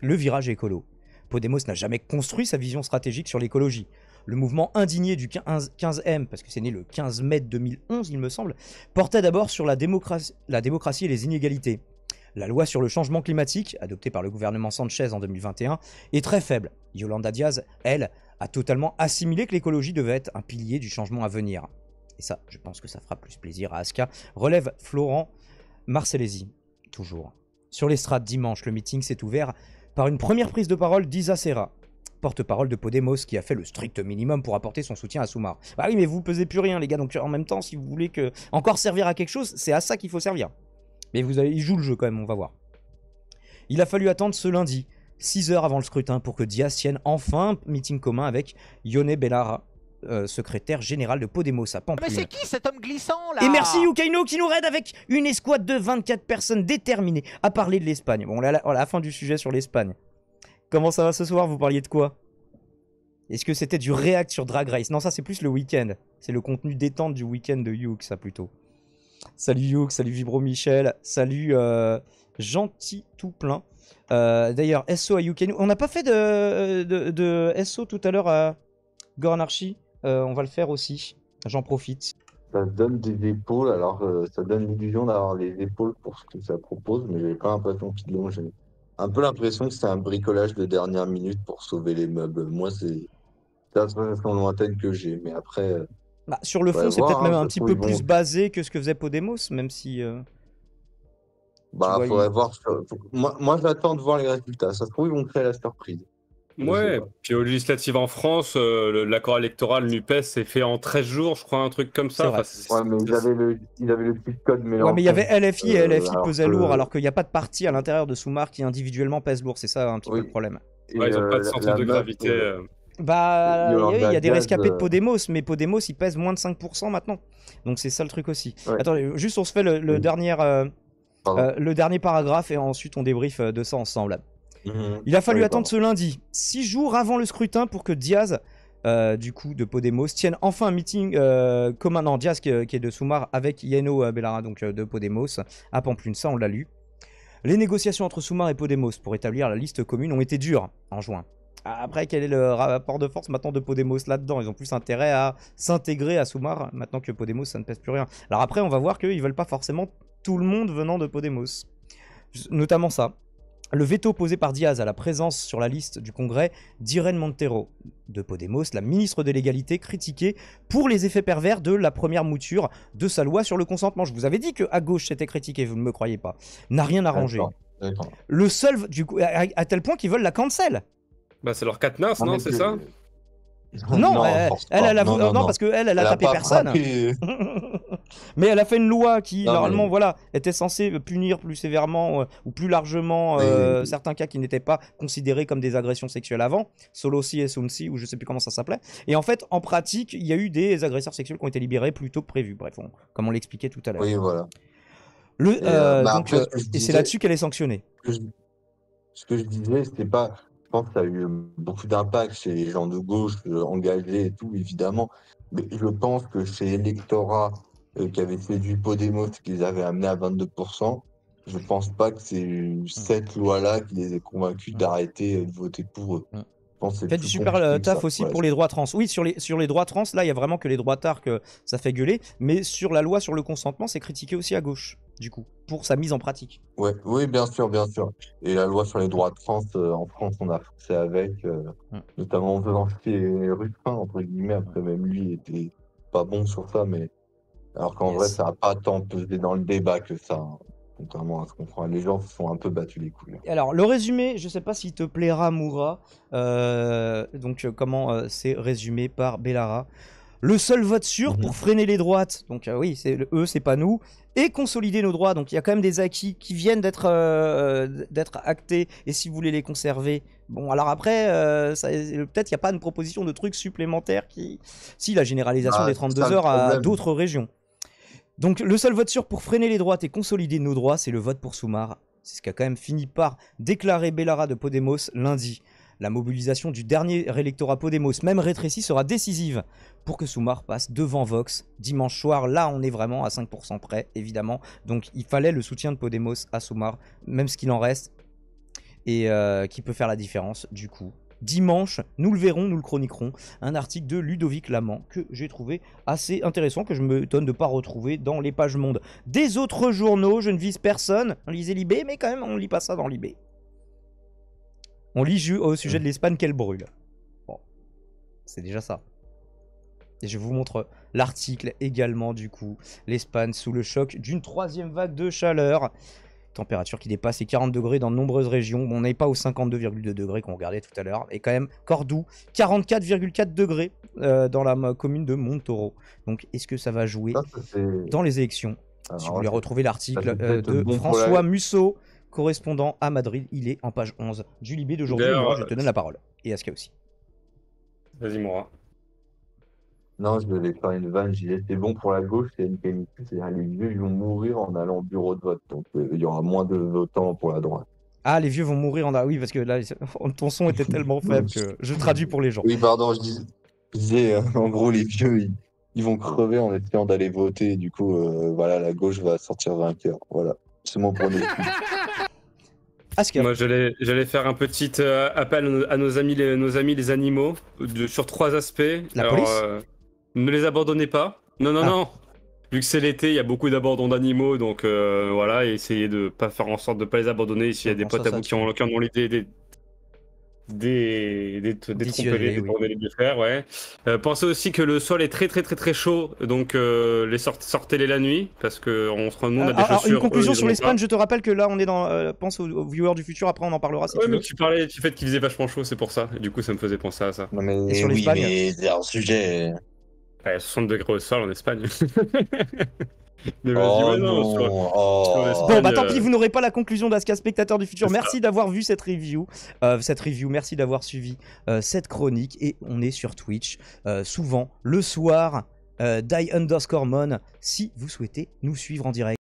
le virage écolo. Podemos n'a jamais construit sa vision stratégique sur l'écologie. Le mouvement indigné du 15M, parce que c'est né le 15 mai 2011, il me semble, portait d'abord sur la démocratie et les inégalités. La loi sur le changement climatique, adoptée par le gouvernement Sanchez en 2021, est très faible. Yolanda Díaz, elle, a totalement assimilé que l'écologie devait être un pilier du changement à venir. Et ça, je pense que ça fera plus plaisir à Aska. Relève Florent Marcellesi, toujours. Sur l'estrade dimanche, le meeting s'est ouvert par une première prise de parole d'Isa Serra, porte-parole de Podemos, qui a fait le strict minimum pour apporter son soutien à Soumar. Bah oui, mais vous pesez plus rien, les gars, donc en même temps, si vous voulez encore servir à quelque chose, c'est à ça qu'il faut servir. Mais il joue le jeu quand même, on va voir. Il a fallu attendre ce lundi, 6 heures avant le scrutin pour que Diaz tienne enfin un meeting commun avec Ione Belarra, secrétaire général de Podemos à Pampelune. Mais c'est qui cet homme glissant là? Et merci Yukaino qui nous raide avec une escouade de 24 personnes déterminées à parler de l'Espagne. Bon, la fin du sujet sur l'Espagne. Comment ça va ce soir? Vous parliez de quoi? Est-ce que c'était du React sur Drag Race? Non, ça c'est plus le week-end. C'est le contenu détente du week-end de Youk, ça plutôt. Salut Youk, salut Vibro Michel, salut Gentil tout plein. D'ailleurs, SO à Yukaino. On n'a pas fait de SO tout à l'heure à Gornarchy. On va le faire aussi. J'en profite. Ça donne des épaules, alors ça donne l'illusion d'avoir les épaules pour ce que ça propose, mais j'ai pas l'impression qu'ils l'ont. J'ai un peu l'impression que c'est un bricolage de dernière minute pour sauver les meubles. Moi, c'est la sensation lointaine que j'ai, mais après. Bah, sur le fond, c'est peut-être même un petit peu plus basé que ce que faisait Podemos, même si. Bah, faudrait voir. Moi, j'attends de voir les résultats. Ça se trouve, ils vont créer la surprise. Ouais, puis aux législatives en France, l'accord électoral NUPES s'est fait en 13 jours, je crois, un truc comme ça. Ouais, mais ils avaient le petit code Mélenchon. Ouais, mais il y avait LFI et LFI pesaient lourd, alors qu'il n'y a pas de parti à l'intérieur de Soumar qui individuellement pèse lourd. C'est ça un petit peu le problème. Ouais, ils n'ont pas de centre de gravité. Bah, il y a des rescapés de Podemos, mais Podemos, il pèse moins de 5% maintenant. Donc c'est ça le truc aussi. Ouais. Attendez, juste on se fait le dernier paragraphe et ensuite on débriefe de ça ensemble. Il a fallu attendre ce lundi, 6 jours avant le scrutin, pour que Diaz, du coup de Podemos, tienne enfin un meeting commun. Non, Diaz qui est de Soumar avec Ione Belarra, donc de Podemos, à Pampelune. Ça, on l'a lu. Les négociations entre Soumar et Podemos pour établir la liste commune ont été dures en juin. Après, quel est le rapport de force maintenant de Podemos là-dedans? Ils ont plus intérêt à s'intégrer à Soumar maintenant que Podemos, ça ne pèse plus rien. Alors après, on va voir qu'ils veulent pas forcément tout le monde venant de Podemos. Notamment ça. Le veto posé par Diaz à la présence sur la liste du Congrès d'Irene Montero de Podemos, la ministre de l'Égalité, critiquée pour les effets pervers de la première mouture de sa loi sur le consentement. Je vous avais dit qu'à gauche c'était critiqué, vous ne me croyez pas. N'a rien arrangé. Le seul, du coup, à tel point qu'ils veulent la cancel. Bah c'est leur cadenas, non, c'est ça? Non, parce qu'elle a tapé personne. Mais elle a fait une loi qui, normalement, voilà, était censée punir plus sévèrement ou plus largement certains cas qui n'étaient pas considérés comme des agressions sexuelles avant, Solosi et Sunsi, ou je sais plus comment ça s'appelait. Et en fait, en pratique, il y a eu des agresseurs sexuels qui ont été libérés plus tôt que prévu. Bref, comme on l'expliquait tout à l'heure. Oui, voilà. Et c'est là-dessus qu'elle est sanctionnée. Ce que je disais, c'était pas... Je pense que ça a eu beaucoup d'impact chez les gens de gauche engagés et tout, évidemment. Mais je pense que chez l'électorat qui avait séduit Podemos, qu'ils avaient amené à 22%, je pense pas que c'est cette loi-là qui les ait convaincus d'arrêter de voter pour eux. Faites du super taf aussi pour les droits trans. Oui, sur les droits trans, là, il y a vraiment que les droits tard que ça fait gueuler. Mais sur la loi sur le consentement, c'est critiqué aussi à gauche, du coup, pour sa mise en pratique. Ouais, oui, bien sûr, bien sûr. Et la loi sur les droits trans, en France, on a forcé avec, notamment en faisant chier Ruffin, entre guillemets. Après, même lui était pas bon sur ça, mais alors qu'en vrai, ça n'a pas tant pesé dans le débat que ça. Hein. Contrairement à ce qu'on croit, les gens se sont un peu battus les couilles. Alors, le résumé, je sais pas s'il te plaira, Moura. Comment c'est résumé par Belarra. Le seul vote sûr pour freiner les droites, donc oui, c'est eux, c'est pas nous, et consolider nos droits. Donc il y a quand même des acquis qui viennent d'être actés, et si vous voulez les conserver, bon, alors après, peut-être il n'y a pas une proposition de trucs supplémentaires qui... Si, la généralisation des 32 heures à d'autres régions. Donc le seul vote sûr pour freiner les droites et consolider nos droits, c'est le vote pour Soumar. C'est ce qu'a quand même fini par déclarer Belarra de Podemos lundi. La mobilisation du dernier électorat Podemos, même rétréci, sera décisive pour que Soumar passe devant Vox dimanche soir. Là, on est vraiment à 5% près, évidemment. Donc il fallait le soutien de Podemos à Soumar, même ce qu'il en reste, et qui peut faire la différence du coup. Dimanche, nous le verrons, nous le chroniquerons, un article de Ludovic Lamant que j'ai trouvé assez intéressant, que je m'étonne de ne pas retrouver dans les pages Monde des autres journaux. Je ne vise personne, on lisait Libé, mais quand même on ne lit pas ça dans Libé. On lit au sujet de l'Espagne qu'elle brûle. Bon, c'est déjà ça. Et je vous montre l'article également du coup. L'Espagne sous le choc d'une 3e vague de chaleur. Température qui dépasse les 40 degrés dans de nombreuses régions. Bon, on n'est pas aux 52,2 degrés qu'on regardait tout à l'heure. Et quand même, Cordoue, 44,4 degrés dans la commune de Montoro. Donc, est-ce que ça va jouer dans les élections? Si vous voulez retrouver l'article de François Musso correspondant à Madrid. Il est en page 11 du Libé d'aujourd'hui. Moi, je te donne la parole. Et Aska aussi. Vas-y, Moura. Non, je devais faire une vanne. Je disais, c'est bon pour la gauche, c'est une canicule. C'est-à-dire les vieux, ils vont mourir en allant au bureau de vote. Donc, il y aura moins de votants pour la droite. Ah, les vieux vont mourir en... Oui, parce que là, ton son était tellement faible que je traduis pour les gens. Oui, pardon, je disais, en gros, les vieux, ils vont crever en essayant d'aller voter. Du coup, voilà, la gauche va sortir vainqueur. Voilà, c'est mon pronostic. Moi, j'allais faire un petit appel à nos amis les animaux sur 3 aspects. La police ne les abandonnez pas. Non. Vu que c'est l'été, il y a beaucoup d'abandons d'animaux, donc voilà, et essayez de pas faire en sorte de pas les abandonner. S'il y a des potes à vous qui en ont l'idée des tromper les faire, ouais. Pensez aussi que le sol est très chaud, donc sortez-les la nuit, parce que nous on a des chaussures. Une conclusion sur l'Espagne, je te rappelle que là on est dans pense aux viewers du futur, après on en parlera si tu veux. Mais tu parlais du fait qu'il faisait vachement chaud, c'est pour ça, et du coup ça me faisait penser à ça. Non, mais et sur l'Espagne, mais c'est un sujet. 60 degrés au sol en Espagne. Mais Oh non, non. Bon, bah tant pis, vous n'aurez pas la conclusion d'Aska Spectateur du futur. Merci d'avoir vu cette review. Merci d'avoir suivi cette chronique. Et on est sur Twitch, souvent le soir, die_mon, si vous souhaitez nous suivre en direct.